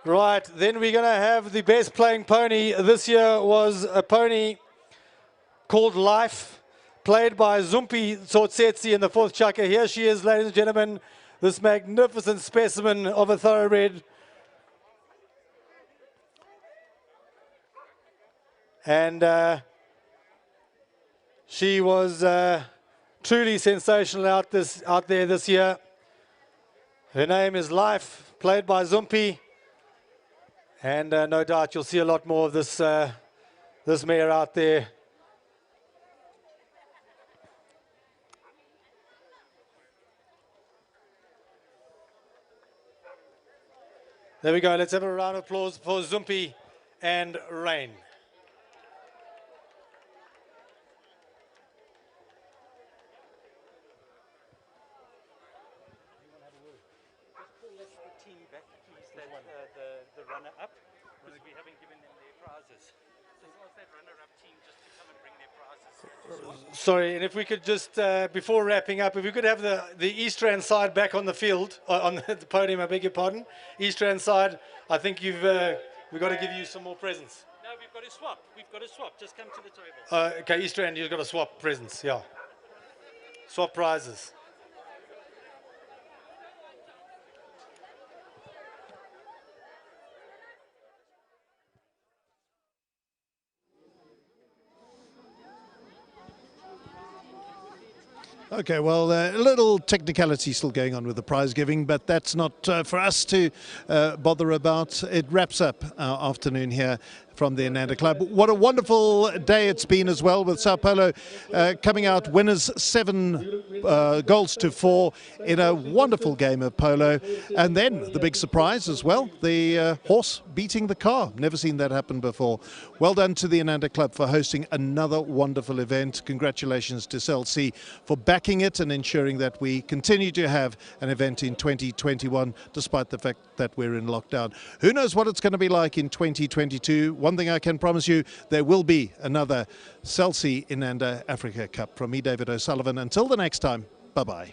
Right, then we're going to have the best playing pony. This year was a pony called Life, played by Zumpi Tsotsetsi in the fourth chaka. Here she is, ladies and gentlemen, this magnificent specimen of a thoroughbred. And she was truly sensational out there this year. Her name is Life, played by Zumpi. And no doubt you'll see a lot more of this, this mare out there. There we go. Let's have a round of applause for Zumpi and Rain. The runner-up, because we haven't given them their prizes. So ask that runner-up team just to come and bring their prizes. Sorry, and if we could just, before wrapping up, if we could have the eastern side back on the field, on the podium, I beg your pardon. Eastern side, I think we've got to give you some more presents. No, we've got to swap. We've got to swap. Just come to the table. Okay, Eastern, you've got to swap presents, yeah. Swap prizes. Okay, well, a little technicality still going on with the prize giving, but that's not for us to bother about. It wraps up our afternoon here from the Inanda Club. What a wonderful day it's been as well, with Sao Paulo coming out winners 7 goals to 4 in a wonderful game of polo. And then the big surprise as well, the horse beating the car. Never seen that happen before. Well done to the Inanda Club for hosting another wonderful event. Congratulations to Cell C for backing it and ensuring that we continue to have an event in 2021, despite the fact that we're in lockdown. Who knows what it's going to be like in 2022? One thing I can promise you, there will be another Cell C Inanda Africa Cup. From me, David O'Sullivan. Until the next time, bye-bye.